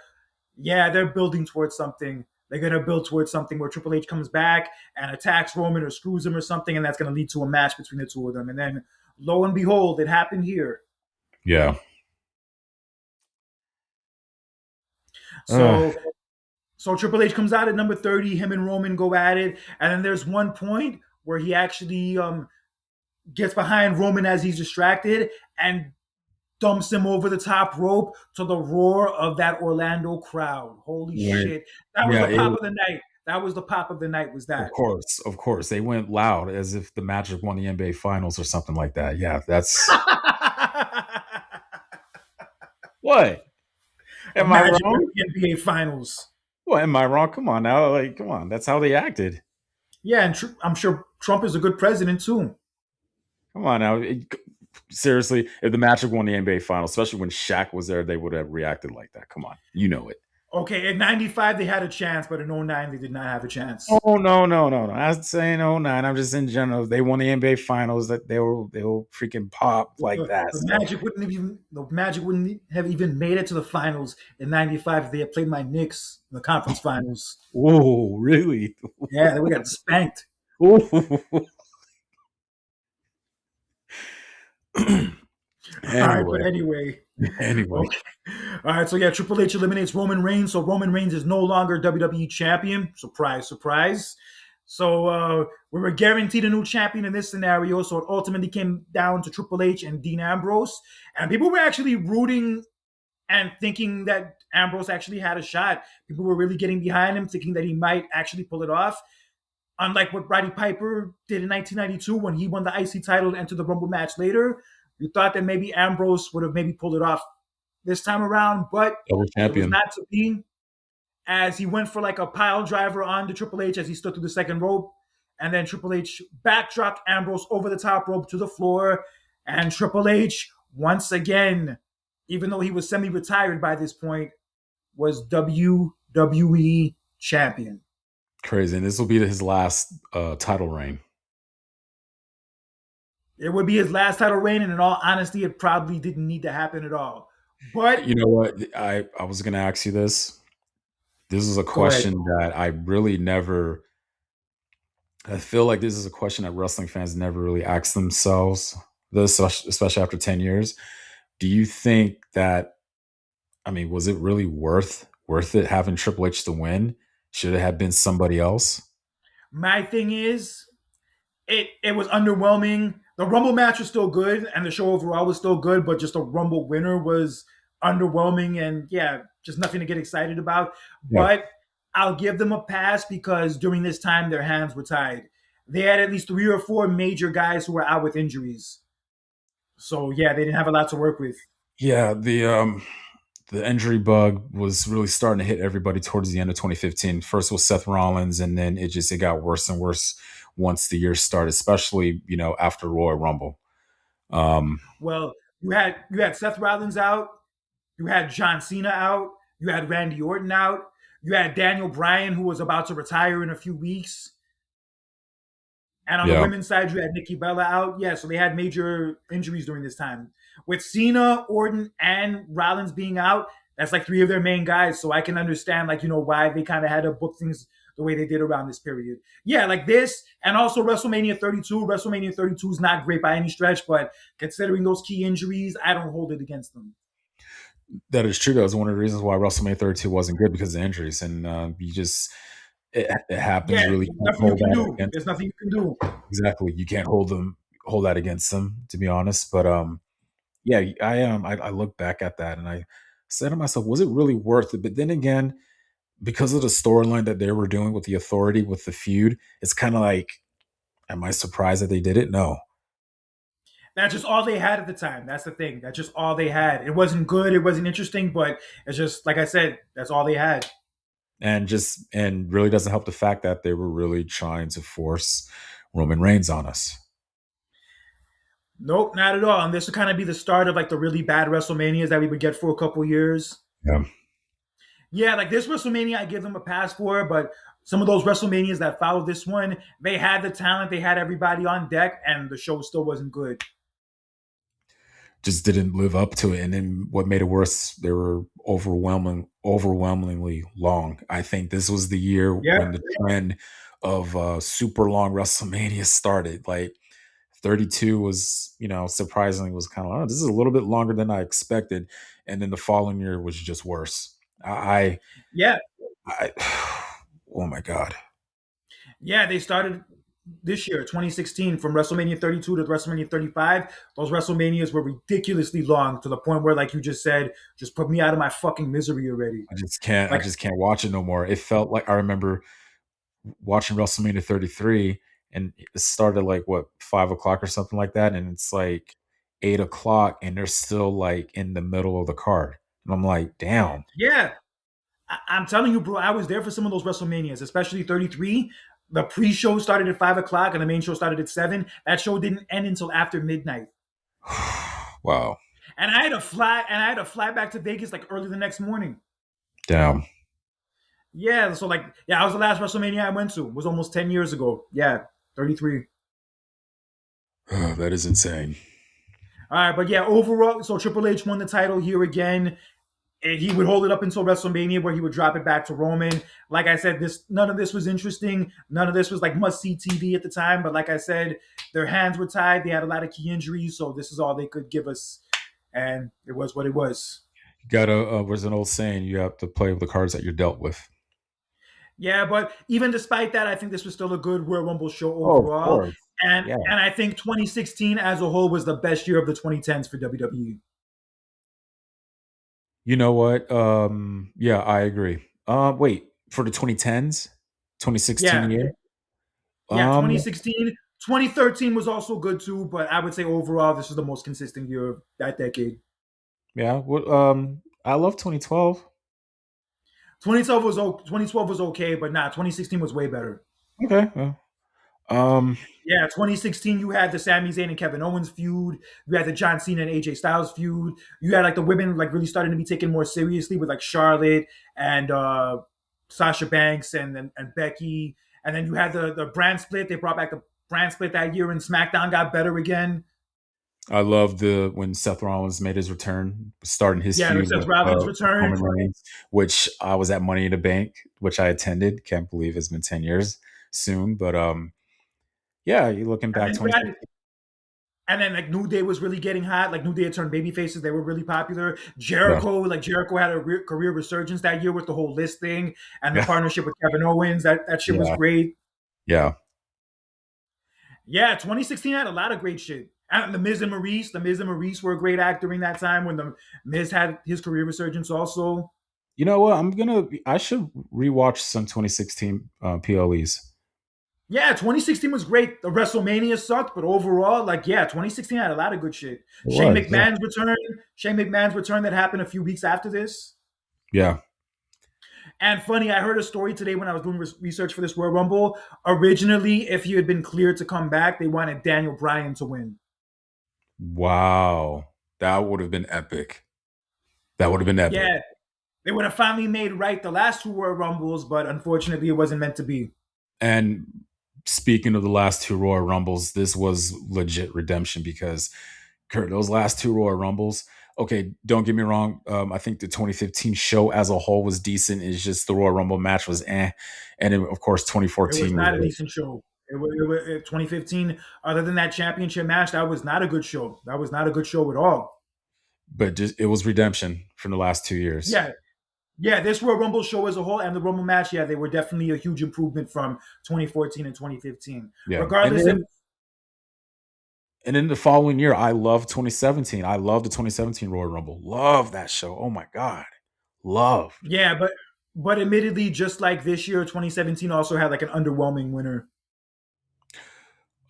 yeah, they're building towards something. They're gonna build towards something where Triple H comes back and attacks Roman or screws him or something, and that's gonna lead to a match between the two of them. And then lo and behold, it happened here. yeah. Uh, So Triple H comes out at number 30. Him and Roman go at it, and then there's one point where he actually gets behind Roman as he's distracted and dumps him over the top rope to the roar of that Orlando crowd. Holy When shit. That was yeah, the pop of the night. That was the pop of the night, was that. of course, they went loud as if the Magic won the NBA Finals or something like that. Yeah, that's what. A Am I Magic wrong? with the NBA Finals. What am I wrong? Come on now, like, come on. That's how they acted. Yeah, and I'm sure Trump is a good president too. Come on now. Seriously, if the Magic won the NBA Finals, especially when Shaq was there, they would have reacted like that. Come on, you know it. Okay, in 95 they had a chance, but in '09 they did not have a chance. Oh no, no, no, no! I was saying oh nine. I'm just in general. If they won the NBA Finals, that they will freaking pop like that. So, The Magic wouldn't have even made it to the finals in '95 if they had played my Knicks in the conference finals. oh really? Yeah, they would have got spanked. Ooh. All right, but anyway, anyway, anyway, okay. All right, so yeah, Triple H eliminates Roman Reigns, so Roman Reigns is no longer WWE champion. Surprise, surprise. So we were guaranteed a new champion in this scenario. So it ultimately came down to Triple H and Dean Ambrose, and people were actually rooting and thinking that Ambrose actually had a shot. People were really getting behind him, thinking that he might actually pull it off. Unlike what Roddy Piper did in 1992 when he won the IC title and entered the Rumble match later, you thought that maybe Ambrose would have maybe pulled it off this time around, but double it was champion. not to be. As he went for like a pile driver on the Triple H as he stood through the second rope, and then Triple H backdropped Ambrose over the top rope to the floor, and Triple H once again, even though he was semi-retired by this point, was WWE champion. Crazy, and this will be his last title reign. It would be his last title reign, and in all honesty, it probably didn't need to happen at all. But You know what? I was going to ask you this. This is a go ahead. question that I really never. I feel like this is a question that wrestling fans never really ask themselves. This, especially after 10 years. Do you think that? I mean, was it really worth it having Triple H to win? Should it have been somebody else? My thing is, it was underwhelming. The Rumble match was still good, and the show overall was still good, but just the Rumble winner was underwhelming, and yeah, just nothing to get excited about. Yeah. But I'll give them a pass because during this time their hands were tied. They had at least 3 or 4 major guys who were out with injuries, so yeah, they didn't have a lot to work with. Yeah, the injury bug was really starting to hit everybody towards the end of 2015. First was Seth Rollins, and then it got worse and worse once the year started, especially after Royal Rumble. Um, Well, you had Seth Rollins out, you had John Cena out, you had Randy Orton out, you had Daniel Bryan who was about to retire in a few weeks. And on the yeah, women's side, you had Nikki Bella out. Yeah, so they had major injuries during this time. With Cena, Orton, and Rollins being out, that's like 3 of their main guys. So I can understand, like, why they kind of had to book things the way they did around this period. Yeah, like this, and also WrestleMania 32. WrestleMania 32 is not great by any stretch, but considering those key injuries, I don't hold it against them. that is true. That was one of the reasons why WrestleMania 32 wasn't good because of injuries, and you just it happens. Yeah, You really there's can't nothing you hold can that do. against. There's nothing you can do. Exactly, you can't hold that against them, to be honest. But yeah, I look back at that and I said to myself, was it really worth it? But then again, because of the storyline that they were doing with the Authority with the feud, it's kind of like, am I surprised that they did it? No. That's just all they had at the time. That's the thing. That's just all they had. It wasn't good. It wasn't interesting, but it's just like I said. That's all they had. And really doesn't help the fact that they were really trying to force Roman Reigns on us. Nope, not at all. And this would kind of be the start of like the really bad WrestleManias that we would get for a couple years. Yeah. Yeah, like this WrestleMania, I give them a pass for, but some of those WrestleManias that followed this one, they had the talent, they had everybody on deck, and the show still wasn't good. Just didn't live up to it. And then what made it worse, they were overwhelmingly long. I think this was the year Yeah, when the trend of super long WrestleMania started. Like 32 was, surprisingly was kind of, oh, this is a little bit longer than I expected. And then the following year was just worse. yeah, I oh my God. yeah. They started. this year, 2016, from WrestleMania 32 to WrestleMania 35, those WrestleManias were ridiculously long to the point where, like you just said, just put me out of my fucking misery already. I Like, just can't watch it no more. It felt like I remember watching WrestleMania 33 and it started like what 5 o'clock or something like that. And it's like 8 o'clock and they're still like in the middle of the card. And I'm like, damn. yeah, I'm telling you, bro, I was there for some of those WrestleManias, especially 33. The pre-show started at 5 o'clock and the main show started at 7. That show didn't end until after midnight. Wow. And I had to fly back to Vegas like early the next morning. Damn. Yeah, so like, yeah, I was the last WrestleMania I went to. It was almost 10 years ago. Yeah, 33. That is insane. All right, but yeah, overall, so Triple H won the title here again. And he would hold it up until WrestleMania, where he would drop it back to Roman. Like I said, this none of this was interesting. None of this was like must see TV at the time. But like I said, their hands were tied. They had a lot of key injuries, so this is all they could give us, and it was what it was. You gotta, there's an old saying, you have to play with the cards that you're dealt with. Yeah, but even despite that, I think this was still a good Royal Rumble show Oh, of overall. course. And Yeah. and I think 2016 as a whole was the best year of the 2010s for WWE. You know what? Yeah, I agree. Wait, for the 2010s, 2016 Yeah, year. yeah, Um, 2016. 2013 was also good too, but I would say overall this is the most consistent year of that decade. yeah. What? I love 2012. 2012 was okay, but nah, 2016 was way better. Okay. Um, Yeah, 2016 you had the Sami Zayn and Kevin Owens feud. You had the John Cena and AJ Styles feud. You had like the women like really starting to be taken more seriously with like Charlotte and Sasha Banks and Becky. And then you had the brand split. They brought back the brand split that year, and SmackDown got better again. I love the when Seth Rollins made his return, starting his Yeah, feud Seth with Rollins returned. Roman Reigns, which I was at Money in the Bank, which I attended. Can't believe it's been 10 years soon, but yeah, you're looking And back then you had 2016. And then like New Day was really getting hot. Like New Day had turned baby faces. They were really popular. Yeah, Jericho had a career resurgence that year with the whole list thing and the yeah, partnership with Kevin Owens. That shit was yeah, great. yeah. Yeah, 2016 had a lot of great shit. And the Miz and Maurice were a great act during that time when the Miz had his career resurgence also. You know what? I should rewatch some 2016 PLEs. Yeah, 2016 was great. The WrestleMania sucked, but overall, like, yeah, 2016 had a lot of good shit. It was, yeah, Shane McMahon's return that happened a few weeks after this. yeah. And funny, I heard a story today when I was doing research for this Royal Rumble. Originally, if he had been cleared to come back, they wanted Daniel Bryan to win. Wow, that would have been epic. That would have been epic. Yeah, they would have finally made right the last two Royal Rumbles, but unfortunately, it wasn't meant to be. And speaking of the last two Royal Rumbles, this was legit redemption because Kurt, those last two Royal Rumbles. Okay, don't get me wrong. I think the 2015 show as a whole was decent. It's just the Royal Rumble match was and then, of course It was 2014 was. not a decent show. 2015. Other than that championship match, that was not a good show. That was not a good show at all. But just it was redemption from the last 2 years. Yeah, yeah. This Royal Rumble show as a whole and the Rumble match, yeah, they were definitely a huge improvement from 2014 and 2015. Yeah, Regardless if and then the following year, I love 2017. I love the 2017 Royal Rumble. Love that show. Oh my god, love. Yeah, but admittedly, just like this year, 2017 also had like an underwhelming winner.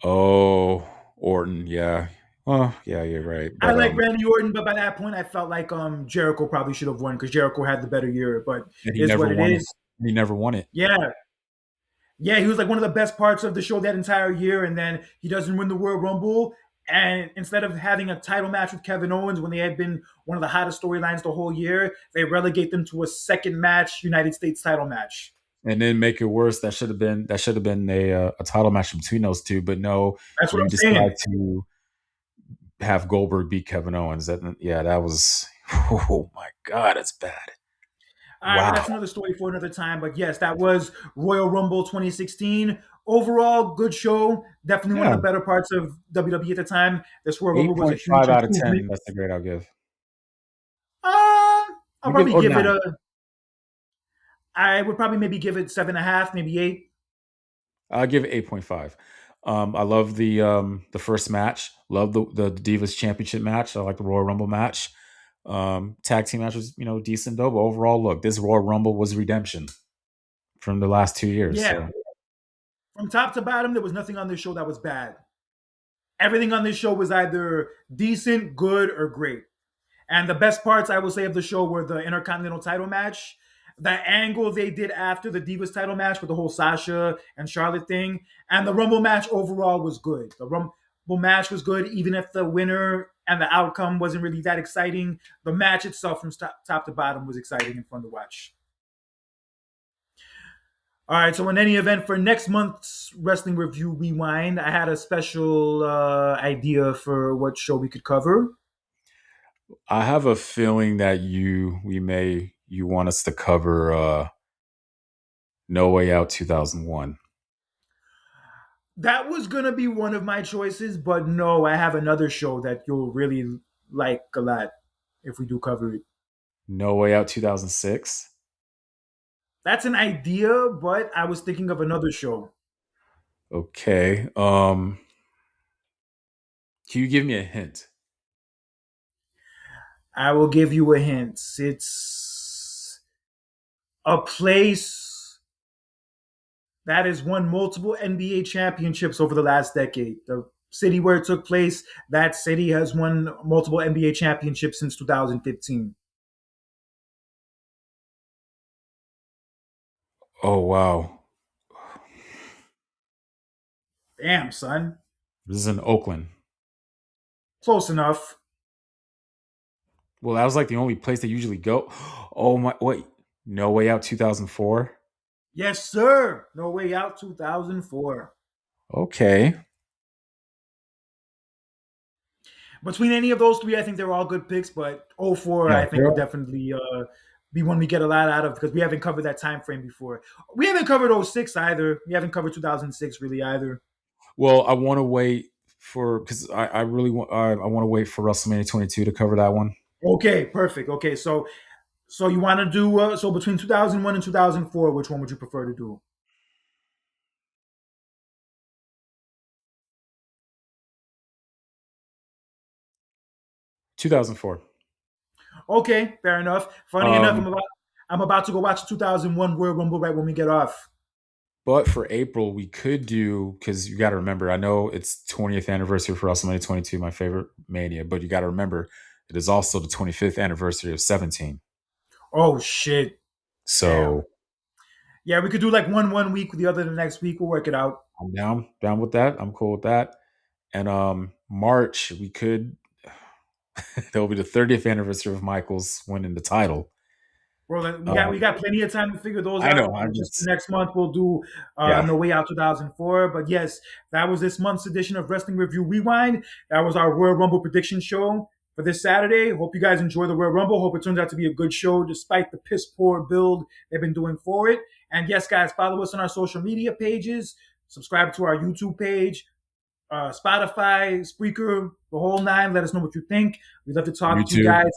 Oh, Orton. Yeah. Oh, yeah. You're right. I But like Randy Orton, but by that point, I felt like Jericho probably should have won because Jericho had the better year. But and he is never what it won it. is. He never won it. Yeah, yeah, he was like one of the best parts of the show that entire year, and then he doesn't win the Royal Rumble. And instead of having a title match with Kevin Owens when they had been one of the hottest storylines the whole year, they relegate them to a second match, United States title match. And then make it worse. That should have been a title match between those two. But no, That's what you I'm saying. decide to have Goldberg beat Kevin Owens. That was. Oh my god, it's bad. All right, but Wow. that's another story for another time. But yes, that was Royal Rumble 2016. Overall, good show. Definitely one of Yeah, the better parts of WWE at the time. This Royal Rumble eight was a point huge five out of improvement. 10. That's the grade I'll give. I'll You give probably or give it nine. a. I would probably maybe give it 7.5, maybe 8. I'll give it 8.5. I love the first match. Love the Divas Championship match. I like the Royal Rumble match. Tag team match was decent though. But overall, look, this Royal Rumble was redemption from the last 2 years. Yeah, So from top to bottom, there was nothing on this show that was bad. Everything on this show was either decent, good, or great. And the best parts I will say of the show were the Intercontinental title match, the angle they did after the Divas title match with the whole Sasha and Charlotte thing, and the Rumble match overall was good. The Rumble match was good, even if the winner and the outcome wasn't really that exciting. The match itself, from top to bottom, was exciting and fun to watch. All right, so in any event, for next month's Wrestling Review Rewind, I had a special idea for what show we could cover. I have a feeling that you want us to cover No Way Out 2001. That was gonna be one of my choices, but no, I have another show that you'll really like a lot if we do cover it. No Way Out 2006. That's an idea, but I was thinking of another show. Okay. Can you give me a hint? I will give you a hint. It's a place that has won multiple NBA championships over the last decade. The city where it took place, that city has won multiple NBA championships since 2015. Oh wow. Damn, son. This is in Oakland. Close enough. Well, that was like the only place they usually go. Oh my wait. No Way Out 2004. Yes, sir. No Way Out 2004. Okay. Between any of those three, I think they're all good picks, but '04, Yeah. I think, would definitely be one we get a lot out of because we haven't covered that time frame before. We haven't covered '06 either. We haven't covered 2006 really either. Well, I want to wait for because I really want I want to wait for WrestleMania 22 to cover that one. Okay, perfect. Okay, so you want to do so between 2001 and 2004, which one would you prefer to do? 2004. Okay, fair enough. Funny enough, Um, I'm about to go watch 2001 Royal Rumble right when we get off. but for April, we could do because you got to remember. I know it's 20th anniversary for WrestleMania 22, my favorite Mania, but you got to remember it is also the 25th anniversary of 17. Oh shit! Damn. So Yeah, we could do like one week, the other the next week. We'll work it out. I'm down with that. I'm cool with that. And March, we could that'll be the 30th anniversary of Michaels winning the title. Bro, we Um, got plenty of time to figure those I know. out. I'm Just just next month we'll do yeah. No Way Out 2004. But yes, that was this month's edition of Wrestling Review Rewind. That was our Royal Rumble prediction show for this Saturday. Hope you guys enjoy the Royal Rumble. Hope it turns out to be a good show despite the piss poor build they've been doing for it. And yes, guys, follow us on our social media pages. Subscribe to our YouTube page, Spotify, Spreaker, the whole nine. Let us know what you think. We'd love to talk to you YouTube. guys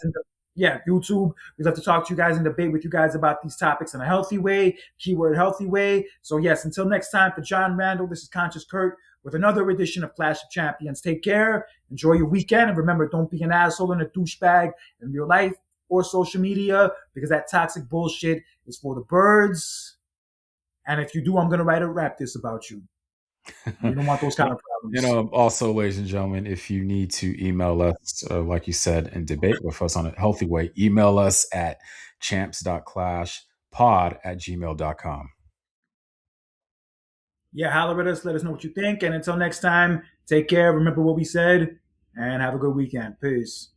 YouTube. We'd love to talk to you guys and debate with you guys about these topics in a healthy way, keyword healthy way. So yes, until next time, for John Randall, this is Conscious Kurt with another edition of Clash of Champions. Take care, enjoy your weekend, and remember, don't be an asshole and a douchebag in real life or social media because that toxic bullshit is for the birds. And if you do, I'm gonna write a rap this about you. We don't want those kind of problems. Also, ladies and gentlemen, if you need to email us, like you said, and debate with us on a healthy way, email us at champs.clashpod@gmail.com. Yeah, holler at us. Let us know what you think. And until next time, take care. Remember what we said and have a good weekend. Peace.